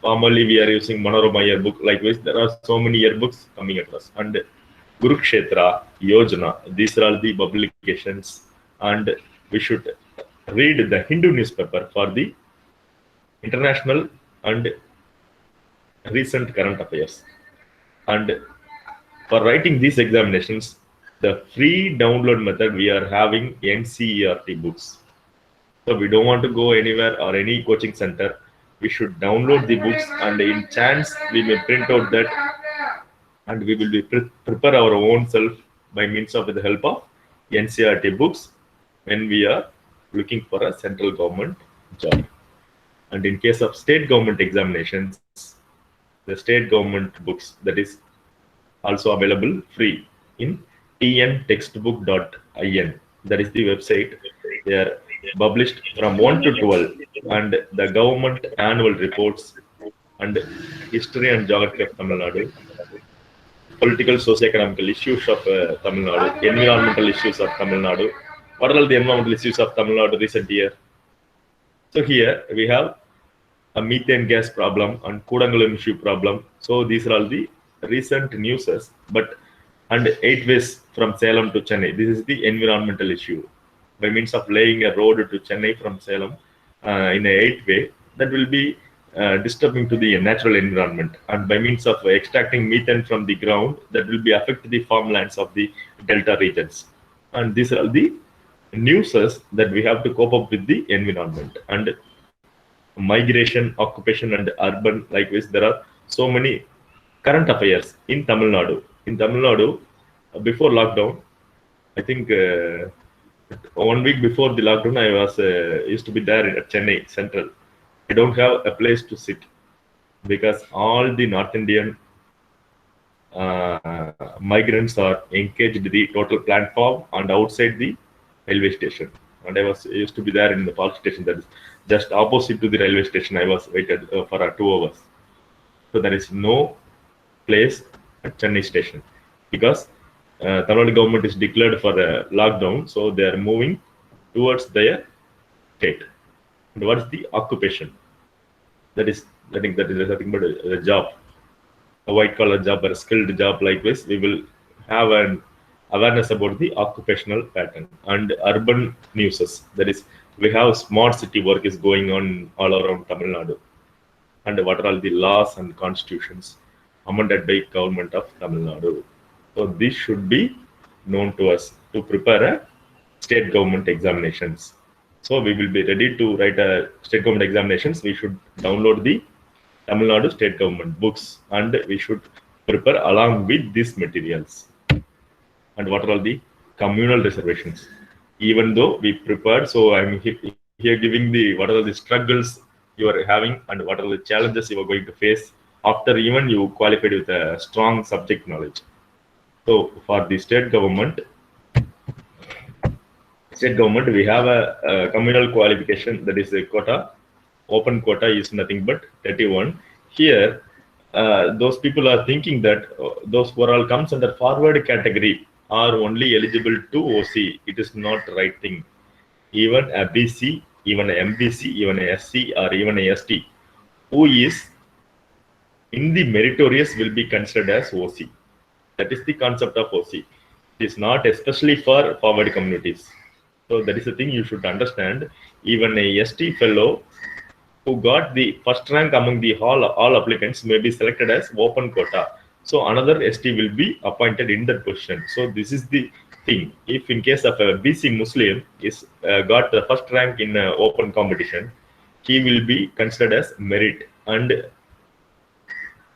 Formerly we are using Manorama yearbook. Likewise, there are so many yearbooks coming across. And Kurukshetra, Yojana, these are all the publications. And we should read the Hindu newspaper for the international and recent current affairs. And for writing these examinations, the free download method, we are having NCERT books. So we don't want to go anywhere or any coaching center. We should download the books, and in chance we may print out that, and we will be prepare our own self by means of the help of NCERT books when we are looking for a central government job. And in case of state government examinations, the state government books, that is also available free in tntextbook.in. That is the website. They are published from 1 to 12, and the government annual reports and history and geography of Tamil Nadu, political socio-economical issues of Tamil Nadu, environmental issues of Tamil Nadu. What are all the environmental issues of Tamil Nadu recent year? So here we have a methane gas problem and Kudangalam issue problem. So these are all the recent newses. But and 8 ways from Salem to Chennai. This is the environmental issue. By means of laying a road to Chennai from Salem in a 8-way, that will be disturbing to the natural environment. And by means of extracting methane from the ground, that will be affect the farmlands of the delta regions. And these are the newses that we have to cope up with the environment. And migration, occupation, and urban, likewise, there are so many current affairs in Tamil Nadu. In Tamil Nadu, before lockdown, I think 1 week before the lockdown, I was used to be there at Chennai Central. I don't have a place to sit because all the North Indian migrants are engaged in the total platform and outside the railway station. and I used to be there in the park station that is just opposite to the railway station. I was waited for 2 hours. So there is no place at Chennai station because Tamil Nadu government is declared for a lockdown, so they are moving towards their state. And what is the occupation? That is, I think that is nothing but a job, a white collar job or a skilled job. Likewise, we will have an awareness about the occupational pattern and urban newses. That is, we have smart city work is going on all around Tamil Nadu, and what are all the laws and constitutions amended by government of Tamil Nadu. So this should be known to us to prepare a state government examinations. So we will be ready to write a state government examinations. We should download the Tamil Nadu state government books and we should prepare along with these materials. And what are all the communal reservations? Even though we prepared, so I'm here giving the what are the struggles you are having and what are the challenges you are going to face after even you qualified with a strong subject knowledge. So for the state government, we have a communal qualification, that is a quota. Open quota is nothing but 31. Here, those people are thinking that those who are all comes under forward category are only eligible to OC. It is not right thing. Even a BC, even a MBC, even a SC, or even a ST who is in the meritorious will be considered as OC. That is the concept of OC. It is not especially for forward communities. So that is the thing you should understand. Even a ST fellow who got the first rank among the all applicants may be selected as open quota. So another ST will be appointed in that position. So this is the thing. If in case of a BC Muslim is got the first rank in open competition, he will be considered as merit, and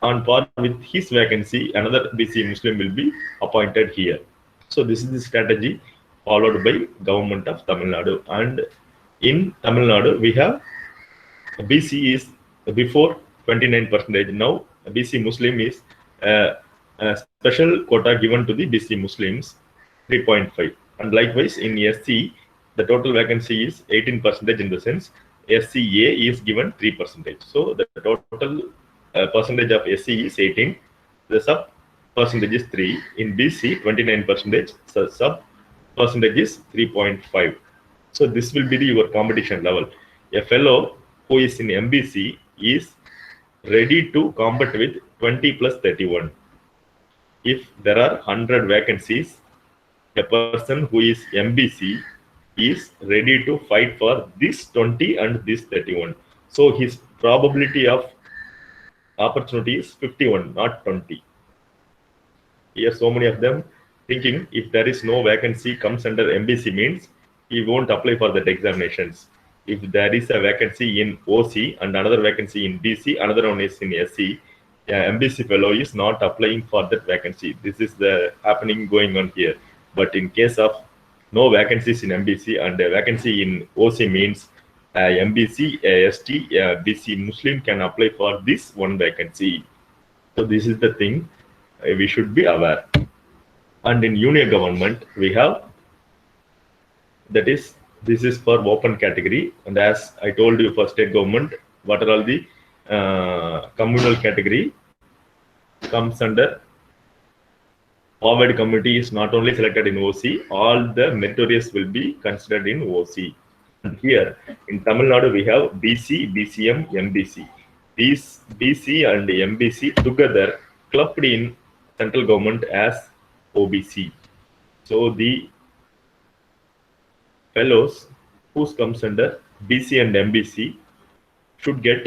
on par with his vacancy, another BC Muslim will be appointed here. So this is the strategy followed by government of Tamil Nadu. And in Tamil Nadu, we have BC is before 29%. Now BC Muslim is a special quota given to the BC Muslims, 3.5. And likewise in SC, the total vacancy is 18% in the sense SCA is given 3%. So the total percentage of SC is 18. The sub percentage is 3. In BC, 29%. So sub percentage is 3.5. So this will be your competition level. A fellow who is in MBC is ready to compete with 20 plus 31. If there are 100 vacancies, a person who is MBC is ready to fight for this 20 and this 31. So his probability of opportunity is 51, not 20. Here, so many of them thinking if there is no vacancy comes under MBC means he won't apply for that examinations. If there is a vacancy in OC and another vacancy in BC, another one is in SC, MBC fellow is not applying for that vacancy. This is the happening going on here. But in case of no vacancies in MBC and a vacancy in OC means MBC, ST, BC Muslim can apply for this one vacancy. So this is the thing we should be aware. And in union government, we have, that is, this is for open category. And as I told you for state government, what are all the communal category comes under forward community is not only selected in OC, all the meritorious will be considered in OC. And here in Tamil Nadu, we have BC, BCM, MBC. These BC and MBC together clubbed in central government as OBC. So the fellows who comes under BC and MBC should get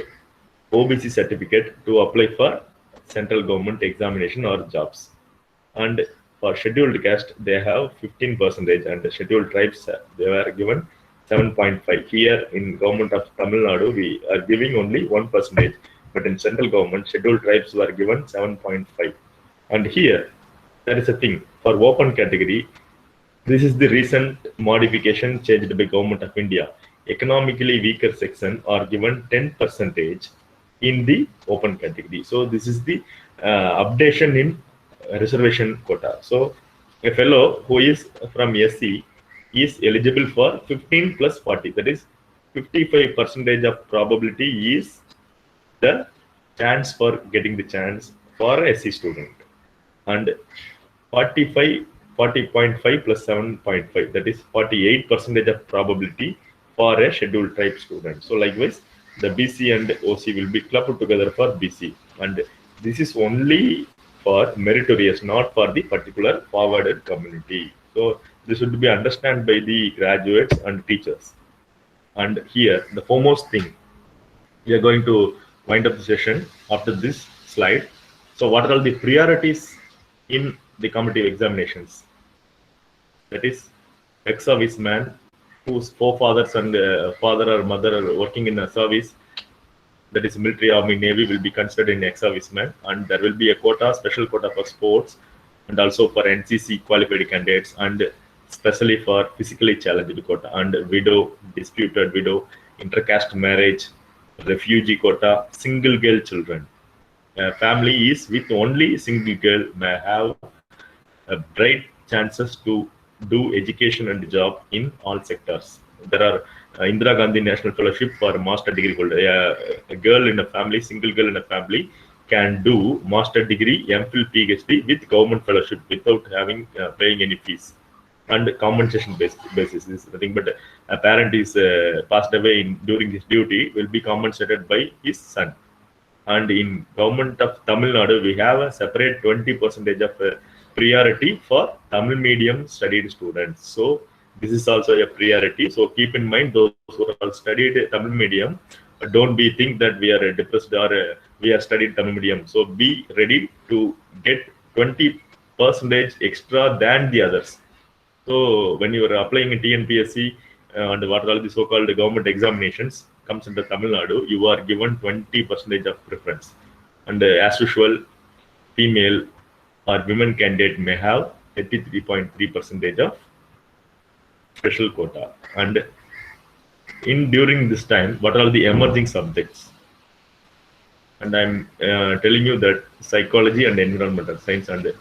OBC certificate to apply for central government examination or jobs. And for scheduled caste, they have 15%, and the scheduled tribes, they were given 7.5. Here in government of Tamil Nadu, we are giving only 1%, but in central government, scheduled tribes were given 7.5. And here, there is a thing for open category. This is the recent modification changed by government of India. Economically weaker section are given 10% in the open category. So this is the updation in reservation quota. So a fellow who is from SC is eligible for 15 plus 40. That is 55% of probability is the chance for getting the chance for a SC student. And 40.5 plus 7.5, that is 48% of probability for a scheduled type student. So likewise, the BC and OC will be clubbed together for BC. And this is only for meritorious, not for the particular forwarded community. So this should be understood by the graduates and teachers. And here, the foremost thing, we are going to wind up the session after this slide. So what are all the priorities in the competitive examinations? That is, ex-serviceman whose forefathers and father or mother are working in a service, that is military, army, navy, will be considered in ex-serviceman, and there will be a quota, special quota for sports, and also for NCC qualified candidates, and especially for physically challenged quota, and widow, disputed widow, intercaste marriage, refugee quota, single girl children. Family is with only single girl may have bright chances to do education and job in all sectors. There are Indira Gandhi National Fellowship for master degree holder. A girl in a family, single girl in a family, can do master degree, MPhil, PhD with government fellowship without having paying any fees. And compensation basis is nothing but a parent is passed away during his duty, will be compensated by his son. And in government of Tamil Nadu, we have a separate 20% of priority for Tamil medium studied students. So this is also a priority. So keep in mind, those who are studied Tamil medium, don't be think that we are depressed or we are studied Tamil medium. So be ready to get 20% extra than the others. So when you are applying in TNPSC and what are all the so-called government examinations comes into Tamil Nadu, you are given 20% of preference. And as usual, female or women candidate may have 83.3% of special quota. And during this time, what are the emerging subjects? And I'm telling you that psychology and environmental science and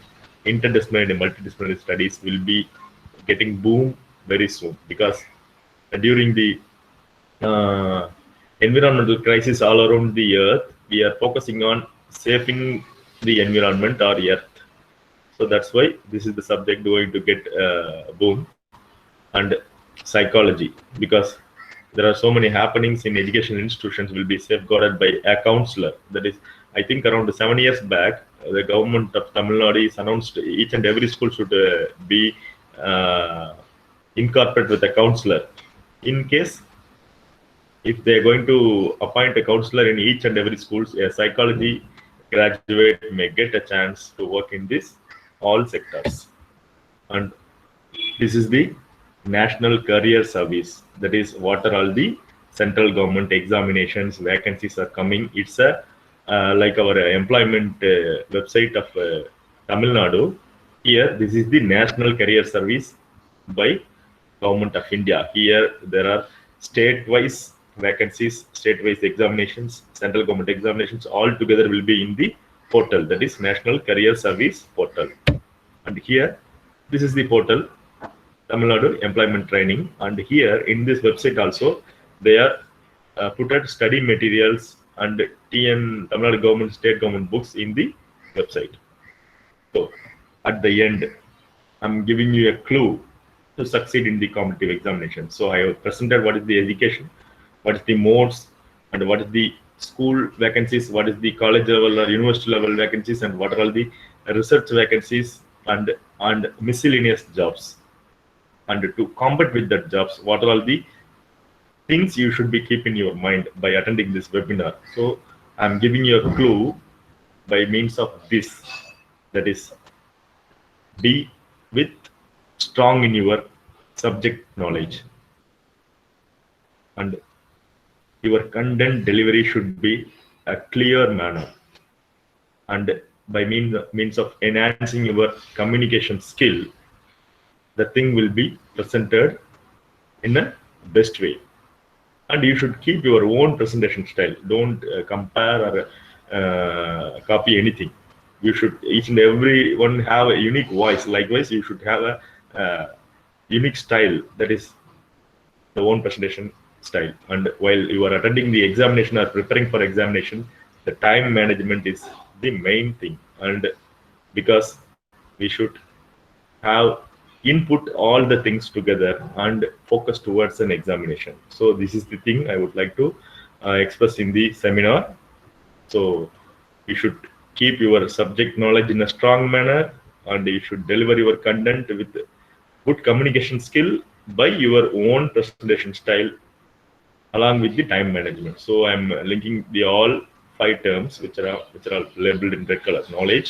interdisciplinary and multidisciplinary studies will be getting boom very soon, because during the environmental crisis all around the earth, we are focusing on saving the environment or earth. So that's why this is the subject going to get boom. And psychology, because there are so many happenings in educational institutions, will be safeguarded by a counselor. That is, I think around 7 years back, the government of Tamil Nadu is announced each and every school should be incorporated with a counselor. In case if they are going to appoint a counselor in each and every school, a psychology graduate may get a chance to work in this all sectors. And this is the National Career Service. That is, what are all the central government examinations, vacancies are coming. It's a like our employment website of Tamil Nadu. Here, this is the National Career Service by Government of India. Here, there are state-wise vacancies, state-wise examinations, central government examinations, all together will be in the portal. That is National Career Service portal. And here, this is the portal, Tamil Nadu Employment Training. And here in this website also, they are put at study materials and Tamil Nadu government, state government books in the website. So at the end, I'm giving you a clue to succeed in the competitive examination. So I have presented what is the education, what is the modes, and what is the school vacancies, what is the college level or university level vacancies, and what are all the research vacancies and miscellaneous jobs. And to compete with that jobs, what are all the things you should be keep in your mind by attending this webinar. So I'm giving you a clue by means of this, that is, be with strong in your subject knowledge, and your content delivery should be a clear manner, and by means of enhancing your communication skill, the thing will be presented in a best way. And you should keep your own presentation style. Don't compare or copy anything. You should, each and every one have a unique voice. Likewise, you should have a unique style, that is the own presentation style. And while you are attending the examination or preparing for examination, the time management is the main thing. And because we should have input all the things together and focus towards an examination. So this is the thing I would like to express in the seminar. So you should keep your subject knowledge in a strong manner, and you should deliver your content with good communication skill by your own presentation style along with the time management. So I'm linking the all 5 terms which are labeled in red color: knowledge,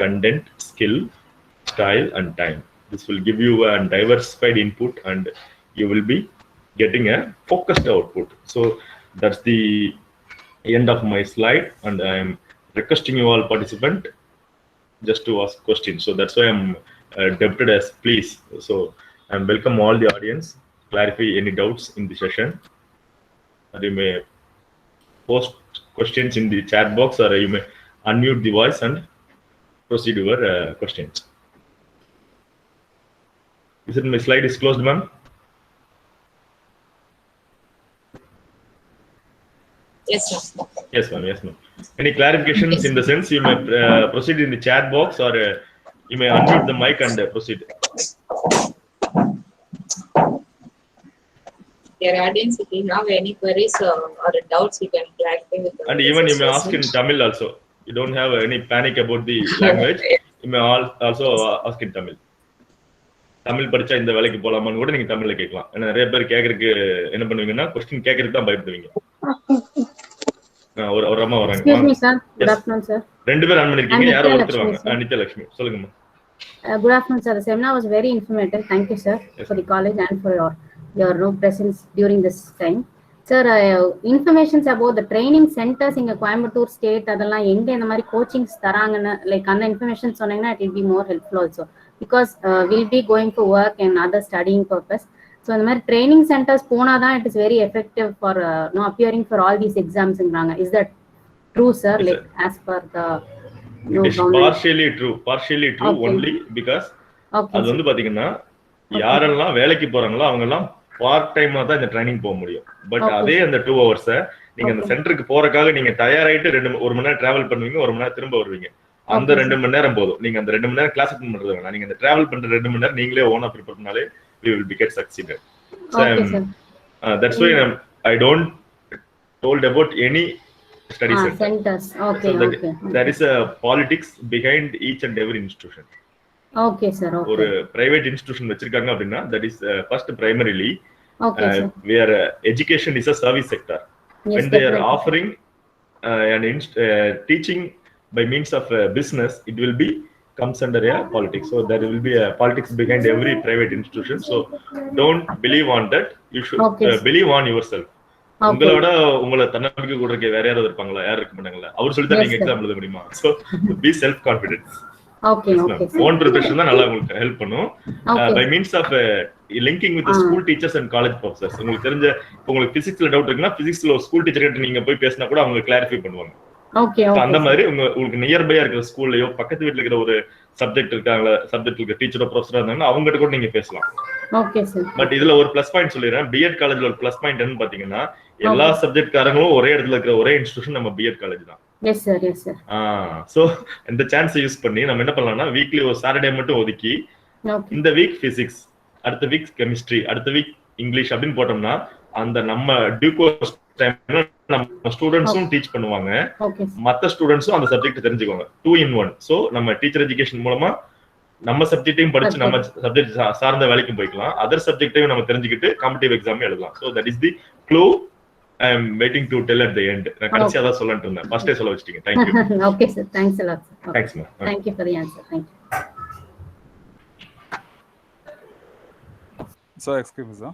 content, skill, style, and time. This will give you a diversified input, and you will be getting a focused output. So that's the end of my slide, and I am requesting you all participant just to ask questions. So that's why I'm debited as please. So I'm welcome all the audience, clarify any doubts in the session, and you may post questions in the chat box, or you may unmute the voice and proceed your questions. Is it my slide is closed, ma'am? Yes, sir. Yes, ma'am. Yes, ma'am. Any clarifications in the sense you may proceed in the chat box, or you may unmute the mic and proceed. Dear audience, if you have any queries or doubts, you can clarify with And even you may ask in Tamil also. You don't have any panic about the language. You may also ask in Tamil. Tamil படிச்சா இந்த வேலைக்கு போலாமான்னு கூட நீங்க தமிழ்ல கேட்கலாம். ஏன்னா நிறைய பேர் கேட்கறதுக்கு என்ன பண்ணுவீங்கன்னா கொஸ்டின் கேட்கறதுக்கு தான் பயப்படுவீங்க. ஒரு அம்மா வராங்க. Excuse me, sir. Good afternoon, sir. ரெண்டு பேர் ஆன் பண்ணிருக்கீங்க. யாரோ ஒருத்தர் வாங்க. நித்யலட்சுமி சொல்லுங்கம்மா. Good afternoon, sir. The seminar was very informative. Thank you, sir, for the college and for your presence during this time. Sir, informations about the training centers in Coimbatore state, அதெல்லாம் எங்க இந்த மாதிரி coachings தராங்கன்னு like அந்த information சொன்னீங்கன்னா it will be more helpful also, because we'll be going for work and other studying purpose. So இந்த மாதிரி training centers போனாதான் it is very effective for appearing for all these examsங்கறாங்க. Is that true, sir? Yes, like sir. as per the It is partially true okay. Only because அது வந்து பாத்தீங்கன்னா யாரெல்லாம் வேலைக்கு போறாங்களோ அவங்க எல்லாம் பார்ட் டைமா தான் இந்த ட்ரைனிங் போக முடியும். பட் அதே அந்த 2 hours நீங்க அந்த சென்டருக்கு போறதுக்காக நீங்க தயாராயிட்டு 1 மணி நேரம் டிராவல் பண்ணுவீங்க, 1 மணி நேரம் திரும்ப வருவீங்க. அந்த 2 மணி நேரம் போதும். நீங்க அந்த 2 மணி நேரம் கிளாஸ் அட்டெண்ட் பண்றது வேணாம். நீங்க அந்த டிராவல் பண்ற 2 மணி நேரம் நீங்களே ஓனா ப்ரிப்பேர் பண்ணாலே we will get succeeded. So that's why I don't told about any study centers. Okay, so there is a politics behind each and every institution. Okay, sir. Okay. ஒரு private institution வச்சிருக்காங்க அப்படின்னா that is first primarily where education is a service sector. When they are offering teaching by means of business, it will be comes under a politics. So there will be a politics behind every private institution. So don't believe on that. You should believe on yourself. உங்களோட உங்களை தன்னம்பிக்கை கொடுக்க வேற யாராவது இருப்பாங்களா? யாரும் இருக்க மாட்டாங்களா? அவர் சொல்லி தான் நீங்க எக்ஸாம் எழுத முடியுமா? So be self confident. Okay. Own preparation தான் நல்லா உங்களுக்கு ஹெல்ப் பண்ணும். By means of linking with the school teachers and college professors. உங்களுக்கு தெரிஞ்ச உங்களுக்கு பிசிக்ஸ்ல டவுட் இருக்குன்னா பிசிக்ஸ்ல ஒரு ஸ்கூல் டீச்சர் கிட்ட நீங்க போய் பேசினா கூட அவங்க கிளாரிஃபை பண்ணுவாங்க. அந்த மாதிரி உங்களுக்கு நியர்பையா இருக்கிற ஸ்கூல்லயோ பக்கத்து வீட்டுல இருக்கிற ஒரு சப்ஜெக்ட் இருக்காங்களா, சப்ஜெக்ட் இருக்க டீச்சரோ ப்ரொஃபஸரா இருந்தாங்கன்னா அவங்க கிட்ட கூட நீங்க பேசலாம். பட் இதுல ஒரு பிளஸ் பாயிண்ட் சொல்லிடுறேன். பிஎட் காலேஜ்ல ஒரு பிளஸ் பாயிண்ட் என்னன்னு பாத்தீங்கன்னா எல்லா சப்ஜெக்ட் காரங்களும் ஒரே இடத்துல இருக்கிற ஒரே இன்ஸ்டிடியூஷன் நம்ம பிஎட் காலேஜ் தான். Yes sir. சோ இந்த சான்ஸை யூஸ் பண்ணி நம்ம என்ன பண்ணலாம்னா வீக்லி ஒரு சாட்டர்டே மட்டும் ஒதுக்கி இந்த வீக் பிசிக்ஸ், அடுத்த வீக் கெமிஸ்ட்ரி, அடுத்த வீக் இங்கிலீஷ் அப்படின்னு போட்டோம்னா அந்த நம்ம டியூ கோர்ஸ் டைம்ல நம்ம ஸ்டூடெண்ட்ஸும் டீச் பண்ணுவாங்க, மத்த ஸ்டூடெண்ட்ஸும் அந்த சப்ஜெக்ட் தெரிஞ்சுக்குவாங்க. 2 in 1. சோ நம்ம டீச்சர் எஜுகேஷன் மூலமா நம்ம சப்ஜெக்டையும் படிச்சு நம்ம சப்ஜெக்ட் சார்ந்த வேலைக்கும் போய்க்கலாம், அதர் சப்ஜெக்டையும் நம்ம தெரிஞ்சுக்கிட்டு காம்படிட்டிவ் எக்ஸாம் எழுதலாம். So that is the clue I am waiting to tell at the end. நான் கடைசியா தான் சொல்லன்ட்டு இருந்தேன். ஃபர்ஸ்டே சொல்ல வச்சிட்டீங்க. Thank you. Okay sir. Thanks a lot sir. Thanks ma'am. Thank you for the answer. Thank you. Sir, excuse me sir.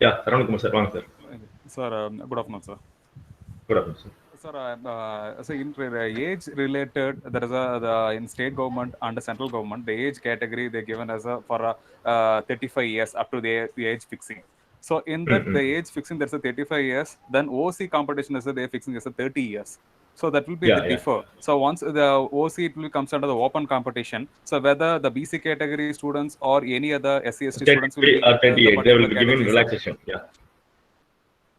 Yeah, Saranakumar sir, வாங்க sir. Sir, good afternoon sir. Good afternoon sir. Sir, so in age related, there is in state government and central government, the age category they given as for 35 years up to the age fixing. So in that the age fixing, there's a 35 years. Then OC competition is they fixing as a 30 years. So that will be the differ. So once the OC, it will comes under the open competition. So whether the BC category students or any other SC/ST students will be or 38, they will be given relaxation.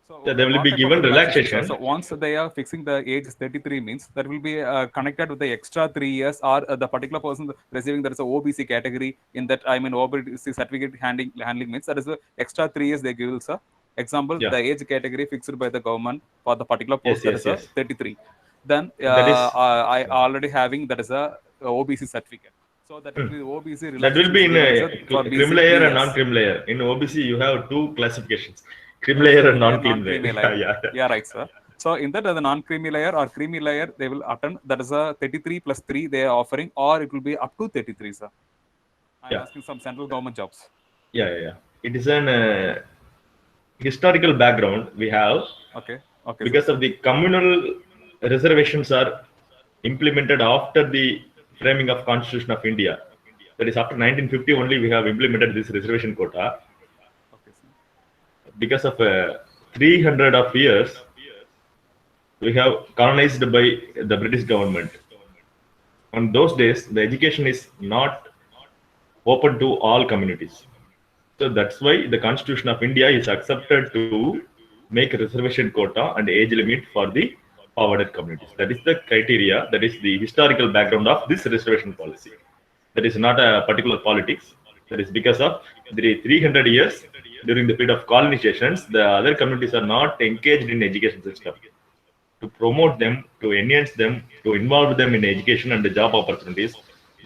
So they will be given relaxation. So once they are fixing the age is 33 means that will be connected with the extra 3 years, or the particular person receiving that is a OBC category in that, I mean OBC certificate handling means that is the extra 3 years they give, sir. Example, the age category fixed by the government for the particular post that is a 33. Then I already having that is a OBC certificate. So that will be OBC relaxation. That will be in crim layer and non-crim layer. In OBC, you have 2 classifications: crim layer and non-creamy layer. Yeah, right, sir. So in that, the non-creamy layer or creamy layer, they will attend. That is a 33 plus 3 they are offering, or it will be up to 33, sir. I'm asking some central government jobs. Yeah. It is an historical background we have. Okay. Because of the communal reservations are implemented after the framing of Constitution of India. That is after 1950 only we have implemented this reservation quota. Okay, sir. Because of 300 of years we have colonized by the British government. On those days, the education is not open to all communities. So that's why the Constitution of India is accepted to make a reservation quota and age limit for the forwarded communities. That is the criteria, that is the historical background of this reservation policy. That is not a particular politics. That is because of the 300 years during the period of colonizations, the other communities are not engaged in education system. To promote them, to enhance them, to involve them in education and the job opportunities,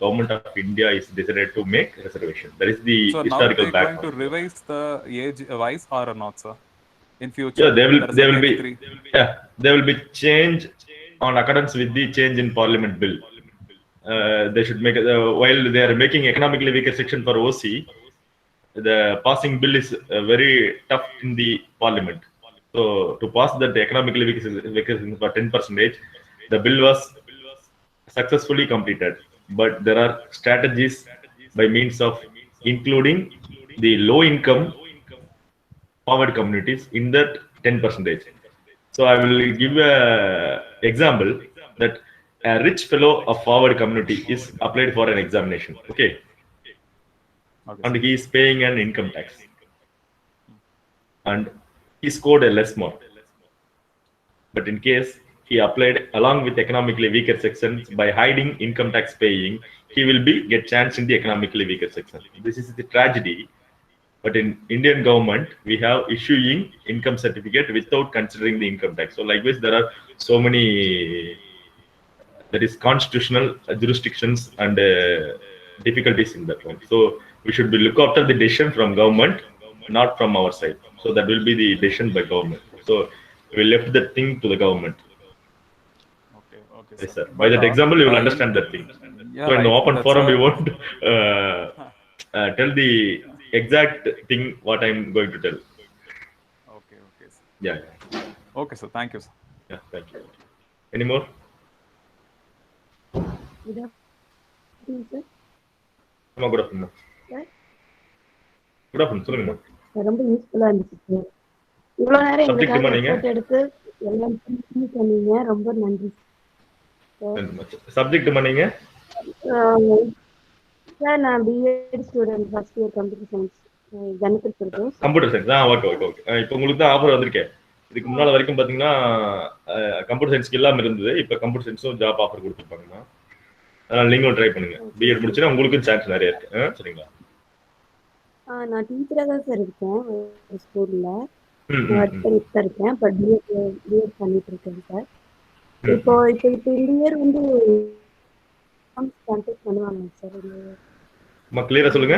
Government of India is decided to make reservation. That is the historical background. So now they are going to revise the age wise or not, sir? In future, they will be change on accordance with the change in Parliament bill. They should make while they are making economically weaker section for OC, the passing bill is very tough in the Parliament. So to pass that economically weaker section for 10%, the bill was successfully completed. But there are strategies by means of including the low income forward communities in that 10%. So I will give an example that a rich fellow of forward community is applied for an examination. Okay. And he is paying an income tax. And he scored a less mark. But in case he applied along with economically weaker sections by hiding income tax paying, he will get chance in the economically weaker section. This is the tragedy. But in Indian government, we have issuing income certificate without considering the income tax. So likewise, there are so many that is constitutional jurisdictions and difficulties in that one. So we should be look after the decision from government, not from our side. So that will be the decision by government. So we left that thing to the government. Yes, sir. By that example, you will understand that thing. So in the open forum, we won't tell the exact thing what I'm going to tell. Okay, sir. Yeah. Okay, sir. Thank you, sir. Yeah, thank you. Any more? Good afternoon, sir. Good afternoon. Good afternoon. சொல்லுங்க. ரொம்ப யூஸ்ஃபுல்லா இருந்துச்சு sir. இவ்வளவு நேரம் எங்களுக்காக effort எடுத்து எல்லாம் சொன்னீங்க. ரொம்ப நன்றி சப்ஜெக்ட் பண்ணீங்க? சார் நான் B Ed student first year computer science general purpose. Computer science. Okay. இப்போ உங்களுக்கு தான் ஆஃபர் வந்திருக்கேன். இதுக்கு முன்னால வரைக்கும் பாத்தீங்கன்னா கம்ப்யூட்டர் சயின்ஸ்க்கு இல்லாம இருந்தது. இப்போ கம்ப்யூட்டர் சயின்ஸும் ஜாப் ஆஃபர் கொடுத்துருப்பாங்கண்ணா. அதனால நீங்களும் ட்ரை பண்ணுங்க. பிஎட் முடிச்சுன்னா உங்களுக்கும் சான்ஸ் நிறைய இருக்கு. சரிங்களா? நான் டீச்சரா தான் சார் இருக்கேன் ஒரு ஸ்கூல்ல. ஒர்க் பண்ணிட்டு தான் இருக்கேன். இப்போ பிஎட் பண்ணிட்டு இருக்கேன் சார். இப்போ இந்த இயர் வந்து கான்டாக்ட் பண்ணுவாங்க சார். கிளியரா சொல்லுங்க.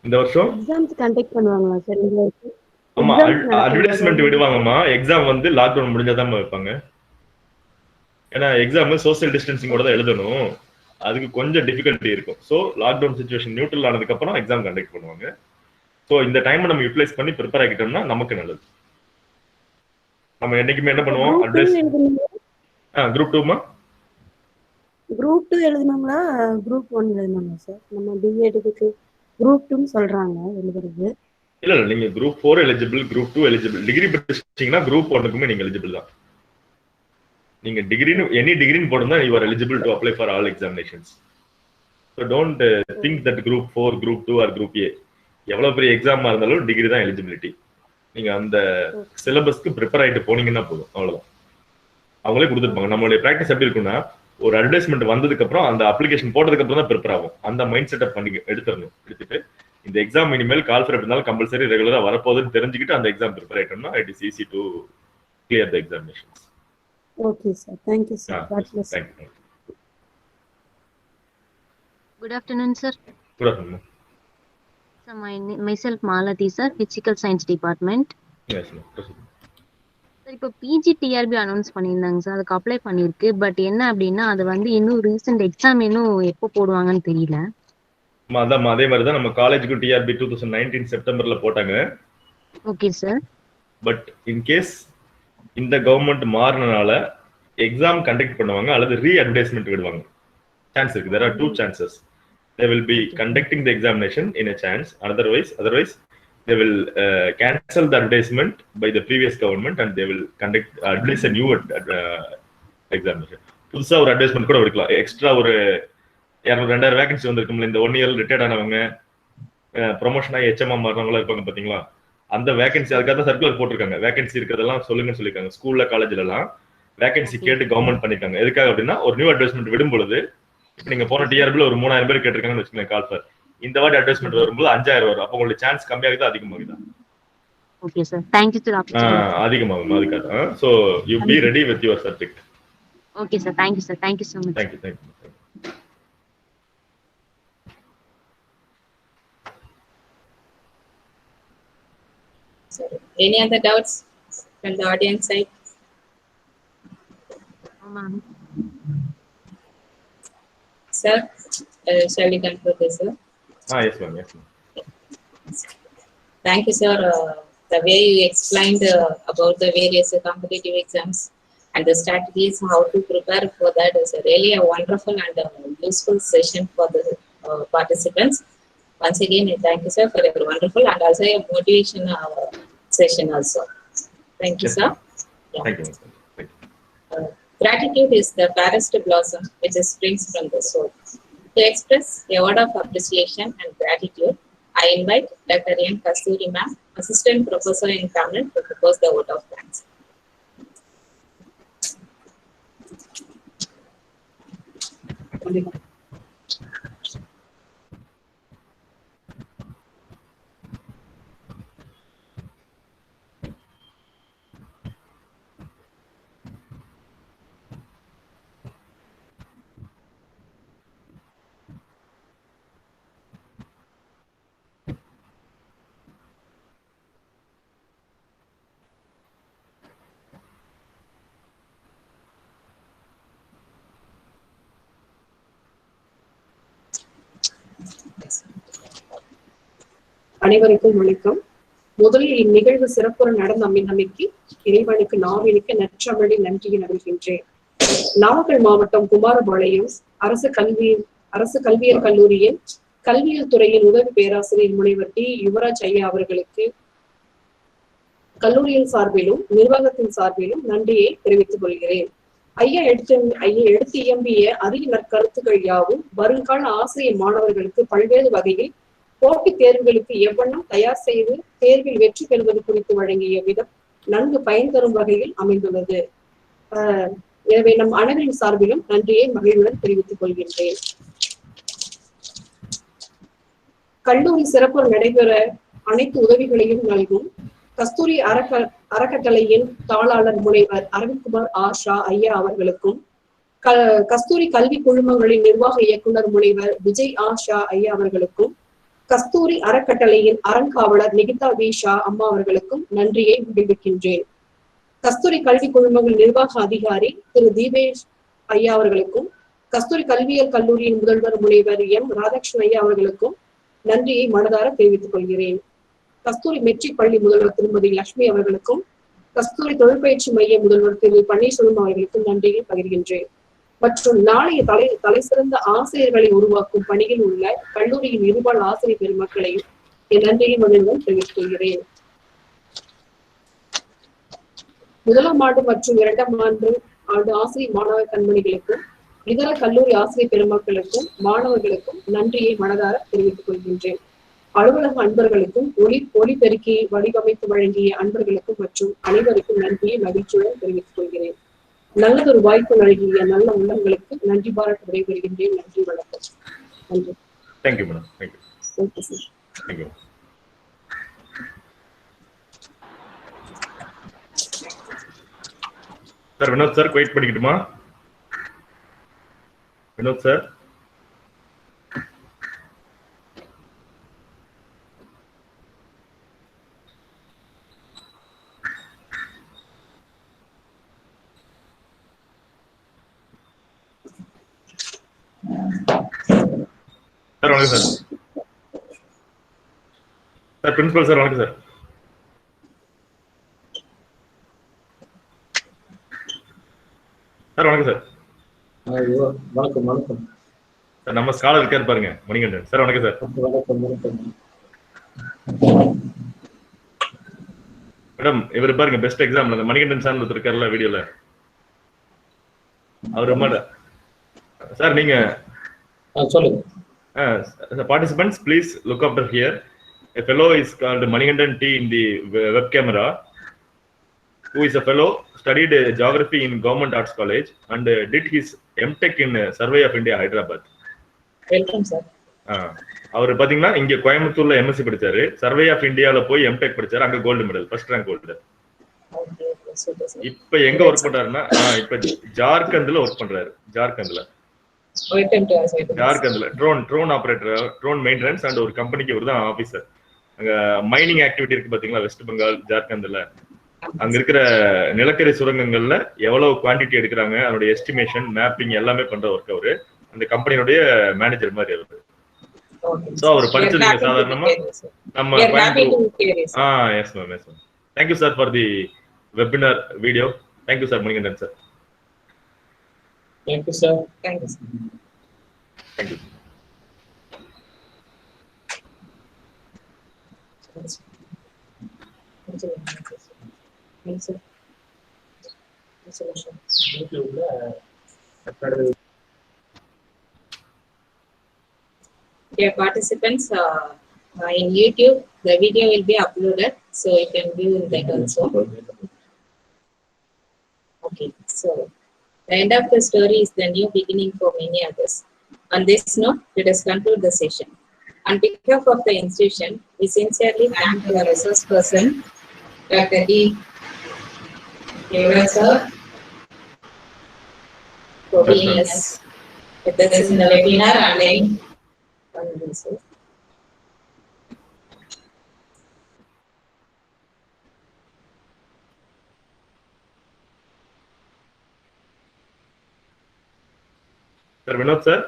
இந்த வருஷம் எக்ஸாம்ஸ் கான்டாக்ட் பண்ணுவாங்களா சார்? இந்த வருஷம் ஆமா, அட்வர்டைஸ்மென்ட் விடுவாங்கம்மா. எக்ஸாம் வந்து லாக்டவுன் முடிஞ்சாதான் வைப்பாங்க. ஏன்னா எக்ஸாம் சோசியல் டிஸ்டன்சிங்கோட தான் எழுதணும். அதுக்கு கொஞ்சம் டிஃபிகல்ட்டி இருக்கும். ஸோ லாக்டவுன் சிச்சுவேஷன் நியூட்ரல் ஆனதுக்கு அப்புறம் எக்ஸாம் கண்டக்ட் பண்ணுவாங்க. ஸோ இந்த டைம் நம்ம யூட்டிலைஸ் பண்ணி ப்ரிப்பேர் ஆகிட்டோம்னா நமக்கு நல்லது. நம்ம என்னைக்குமே என்ன பண்ணுவோம், அட்வைஸ் குரூப் 2மா குரூப் 2 எழுதணுங்களா குரூப் 1 எழுதணுமா சார்? நம்ம பிஎட்க்கு குரூப் 2 சொல்றாங்க எழுதுறது. இல்ல நீங்க group 4 eligible, group 2 eligible. Degree படிச்சீங்கன்னா குரூப் 1க்குமே நீங்க எலிஜிபிள் தான். நீங்க டிகிரின்னு எனி டிகிரின்னு போடுறதா you are eligible to apply for all examinations. So don't think that group 4, group 2 or group A எவ்வளவு பெரிய எக்ஸாமா இருந்தாலும் டிகிரி தான் எலிஜிபிலிட்டி. நீங்க அந்த சிலபஸ்க்கு ப்ரிப்பேர் ஆயிட்டு போனீங்கன்னா போதும், அவ்வளவுதான். அவங்களே கொடுத்துருப்பாங்க. நம்மளுடைய ப்ராக்டிஸ் எப்படி இருக்குன்னா, ஒரு அட்வர்டைஸ்மெண்ட் வந்ததுக்கு அப்புறம் அந்த அப்ளிகேஷன் போட்டதுக்கு அப்புறம் தான் ப்ரிப்பேர் ஆகும். அந்த மைண்ட் செட்டப் பண்ணி எடுத்துடணும். எடுத்துட்டு இந்த எக்ஸாம் இனிமேல் கால் ஃபர் இருந்தாலும் கம்பல்சரி ரெகுலரா வரப்போகுதுன்னு தெரிஞ்சுக்கிட்டு அந்த எக்ஸாம் ப்ரிப்பேர் ஆயிட்டோம்னா it is easy to clear the examinations. Okay sir, thank you sir. Thank you. Good afternoon, sir. Good afternoon. So myself Malati, sir, Physical Science Department. Yes, ma'am. Sir இப்போ PGTRB announce பண்ணியிருந்தாங்க sir, அதுக்கு apply பண்ணியிருக்கு. But என்ன அப்படின்னா அது வந்து இன்னும் recent exam இன்னும் எப்போ போடுவாங்கன்னு தெரியல. அதான் அதே மாதிரி தான் நம்ம காலேஜுக்கு டிஆர்பி 2019 செப்டம்பர்ல போட்டாங்க. Okay sir. But in case இந்த கவர்மெண்ட் மாறினால எக்ஸாம் கண்டக்ட் பண்ணுவாங்க அல்லது ரீ அட்வர்டைஸ்மெண்ட் விடுவாங்க. சான்ஸ் இருக்கு. There are two chances. They will be conducting the examination in a chance. Otherwise they will cancel the advertisement by the previous government and they will conduct advertise a new examination. புதுசா ஒரு advertisement கூட எடுக்கலாம். Extra ஒரு 200 vacancy வந்திருக்கும்ல, இந்த 1 year retired ஆனவங்க, promotion ஆகி HMA மாறினவங்களா இருப்பாங்க பாத்தீங்களா, அந்த வேகன்சி அதுக்காக தான் சர்க்குலர் போட்டிருக்காங்க. வேகன்சி இருக்கிறதெல்லாம் சொல்லுங்கன்னு சொல்லியிருக்காங்க. ஸ்கூல்ல காலேஜ்ல எல்லாம் வேகன்சி கேட்டு கவர்மெண்ட் பண்ணிருக்காங்க. எதுக்காக அப்படின்னா ஒரு நியூ அட்வர்டைஸ்மெண்ட் விடும் பொழுது நீங்க போன டிஆர்பில ஒரு 3000 பேர் கேட்டிருக்காங்கன்னு வச்சுக்கோங்க கால் ஃபர், இந்த வாட்டி அட்வர்டைஸ்மெண்ட் வரும்போது 5000 வரும். அப்போ உங்களுக்கு சான்ஸ் கம்மியாகுதா அதிகமாகுதா? Okay sir, thank you sir. அதிகமாகும் அதுக்காக. So you be ready with your subject. Okay sir, thank you sir. Thank you so much. Thank you. So, any other doubts from the audience side? Ma'am. Sir, shall we conclude this, sir? Yes, ma'am. Thank you, sir. The way you explained about the various competitive exams and the strategies how to prepare for that is really a wonderful and useful session for the participants. Once again, I thank you, sir, for your wonderful and also a motivation session also. Thank you, sir. Yeah. Thank you. Gratitude is the fairest blossom which springs from the soul. To express a word of appreciation and gratitude, I invite Dr. N. Kasturi ma'am, Assistant Professor in Tamil, to propose the vote of thanks. அனைவருக்கும் வணக்கம். முதலில் இந்நிகழ்வு சிறப்புற நடந்த அம்மிக்கு இறைவனுக்கு நாவினுக்கு நற்றமிழில் நன்றியை நல்கின்றேன். நாமக்கல் மாவட்டம் குமாரபாளையம் அரசு கல்வியியல் கல்லூரியின் கல்வியியல் துறையின் உதவி பேராசிரியர் முனைவர் D.Yuvaraj ஐயா அவர்களுக்கு கல்லூரியின் சார்பிலும் நிர்வாகத்தின் சார்பிலும் நன்றியை தெரிவித்துக் கொள்கிறேன். ஐயா எடுத்து இயம்பிய அரிய நற்கருத்துக்கள் யாவும் வருங்கால ஆசிரியர் மாணவர்களுக்கு பல்வேறு வகையில் போட்டித் தேர்வுகளுக்கு எவ்வண்ணம் தயார் செய்து தேர்வில் வெற்றி பெறுவது குறித்து வழங்கிய விதம் நன்கு பயன் தரும் வகையில் அமைந்துள்ளது. எனவே நம் அனைவரின் சார்பிலும் நன்றியை மகிழ்வுடன் தெரிவித்துக் கொள்கின்றேன். கல்லூரி சிறப்பு நடைபெற அனைத்து உதவிகளையும் நல்கும் கஸ்தூரி அறக்கட்டளையின் தாளாளர் முனைவர் அரவிந்த்குமார் ஆஷா ஐயா அவர்களுக்கும், கஸ்தூரி கல்வி குழுமங்களின் நிர்வாக இயக்குனர் முனைவர் விஜய் ஆஷா ஐயா அவர்களுக்கும், கஸ்தூரி அறக்கட்டளையின் அறங்காவலர் நிகிதா வீஷா அம்மா அவர்களுக்கும் நன்றியை விடுவிக்கின்றேன். கஸ்தூரி கல்வி குழுமங்கள் நிர்வாக அதிகாரி திரு தீபேஷ் ஐயா அவர்களுக்கும், கஸ்தூரி கல்வியியல் கல்லூரியின் முதல்வர் முனைவர் M. ராதாகிருஷ்ணன் ஐயா அவர்களுக்கும் நன்றியை மனதார தெரிவித்துக் கொள்கிறேன். கஸ்தூரி மெட்ரிக் பள்ளி முதல்வர் திருமதி லட்சுமி அவர்களுக்கும், கஸ்தூரி தொழிற்பயிற்சி மைய முதல்வர் திரு பன்னீர்செல்வம் அவர்களுக்கும் நன்றியை பகிர்கின்றேன். மற்றும் நாளைய தலை சிறந்த ஆசிரியர்களை உருவாக்கும் பணியில் உள்ள கல்லூரியின் இருபால் ஆசிரியர் பெருமக்களையும் என் நன்றியை மகிழ்வுடன் தெரிவித்துக் கொள்கிறேன். முதலாம் ஆண்டு மற்றும் 2ஆம் ஆண்டு அந்த ஆசிரியர் மாணவ கண்மணிகளுக்கும் இதர கல்லூரி ஆசிரியர் பெருமக்களுக்கும் மாணவர்களுக்கும் நன்றியை மனதார தெரிவித்துக் கொள்கின்றேன். அலுவலக அன்பர்களுக்கும் ஒளிபெருக்கி வடிவமைத்து வழங்கிய அன்பர்களுக்கும் மற்றும் அனைவருக்கும் நன்றியை மகிழ்ச்சியுடன் தெரிவித்துக் கொள்கிறேன். நல்லதொரு வாய்ப்பு நல்கிய நல்ல உள்ளங்களுக்கு நன்றி பாராட்டு விடைபெறுகின்றேன். நன்றி, வணக்கம். நன்றி. Thank you madam. Thank you. Thank you sir. Thank you. Sir Vinod sir wait பண்ணிக்கிட்டுமா? வினோத் சார். சார் வணக்கம் சார். சார் பிரின்சிபல் சார் வணக்கம் சார். சார் வணக்கம் சார். வணக்கம் வணக்கம் சார். நம்ம ஸ்காலர் இருக்காரு பாருங்க, மணிகண்டன் சார். வணக்கம் சார். வணக்கம் வணக்கம் மேடம் இவர் பாருங்க பெஸ்ட் எக்ஸாம்பிள். அந்த மணிகண்டன் சார் ஒருத்தர் இருக்காருல்ல வீடியோல, அவர் ரொம்ப சார். நீங்க சொல்லுங்க. Participants, please look after here. A fellow is called Manigandan T in the web camera, who is a fellow, studied geography in Govt.College and did his M.Tech in Survey of India, Hyderabad. Welcome, sir. அவர் பாத்தீங்கன்னா இங்க கோயம்புத்தூர்ல MSc படிச்சாரு, survey of இந்தியால போய் M Tech படிச்சாரு, அங்க gold medal, first rank gold. இப்ப எங்க work பண்றாருன்னா இப்ப ஜார்க்கண்ட்ல ஒர்க் பண்றாரு. ஜார்க்கண்ட்ல drone operator, drone maintenance and ஒரு கம்பெனிக்கு இவர் தான் ஆபீசர். அங்க மைனிங் ஆக்டிவிட்டி இருக்கு பாத்தீங்களா, வெஸ்ட் பெங்கால் ஜார்க்கண்ட்ல. அங்க இருக்கிற நிலக்கரி சுரங்கங்கள்ல எவ்வளவு குவான்டிட்டி எடுக்கிறாங்க, அதோட எஸ்டிமேஷன், மேப்பிங் எல்லாமே பண்ற ஒர்க் அவரு. அந்த கம்பெனியோட மேனேஜர் மாதிரி அவரு. சோ அவர் படிச்சதுங்க சாதாரணமா நம்ம yes ma'am, yes ma'am. Thank you sir for the webinar video. Thank you sir Manikandan sir. Thank you, sir. Thank you, sir. Thank you. Dear participants, in YouTube, the video will be uploaded, so you can view that also. Okay, so the end of the story is the new beginning for many others. On this note, let us conclude the session. On behalf of the institution, we sincerely thank our resource person, Dr. D.Yuvaraj sir, for being with us in the webinar online. Sir, Vinod sir.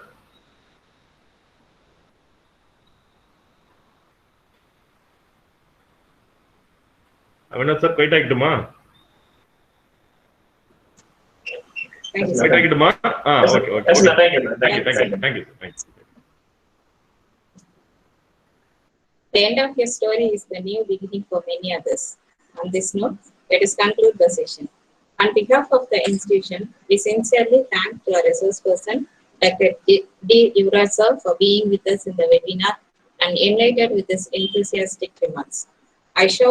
Vinod sir, quite ஆகிட்டுமா? Quite ஆகிட்டுமா? Okay, okay. Thank you. The end of your story is the new beginning for many others. On this note, let us conclude the session. On behalf of the institution, we sincerely thank our resource person, Dr. D.Yuvaraj sir, for being with us in the webinar and enlightened with his enthusiastic remarks. I show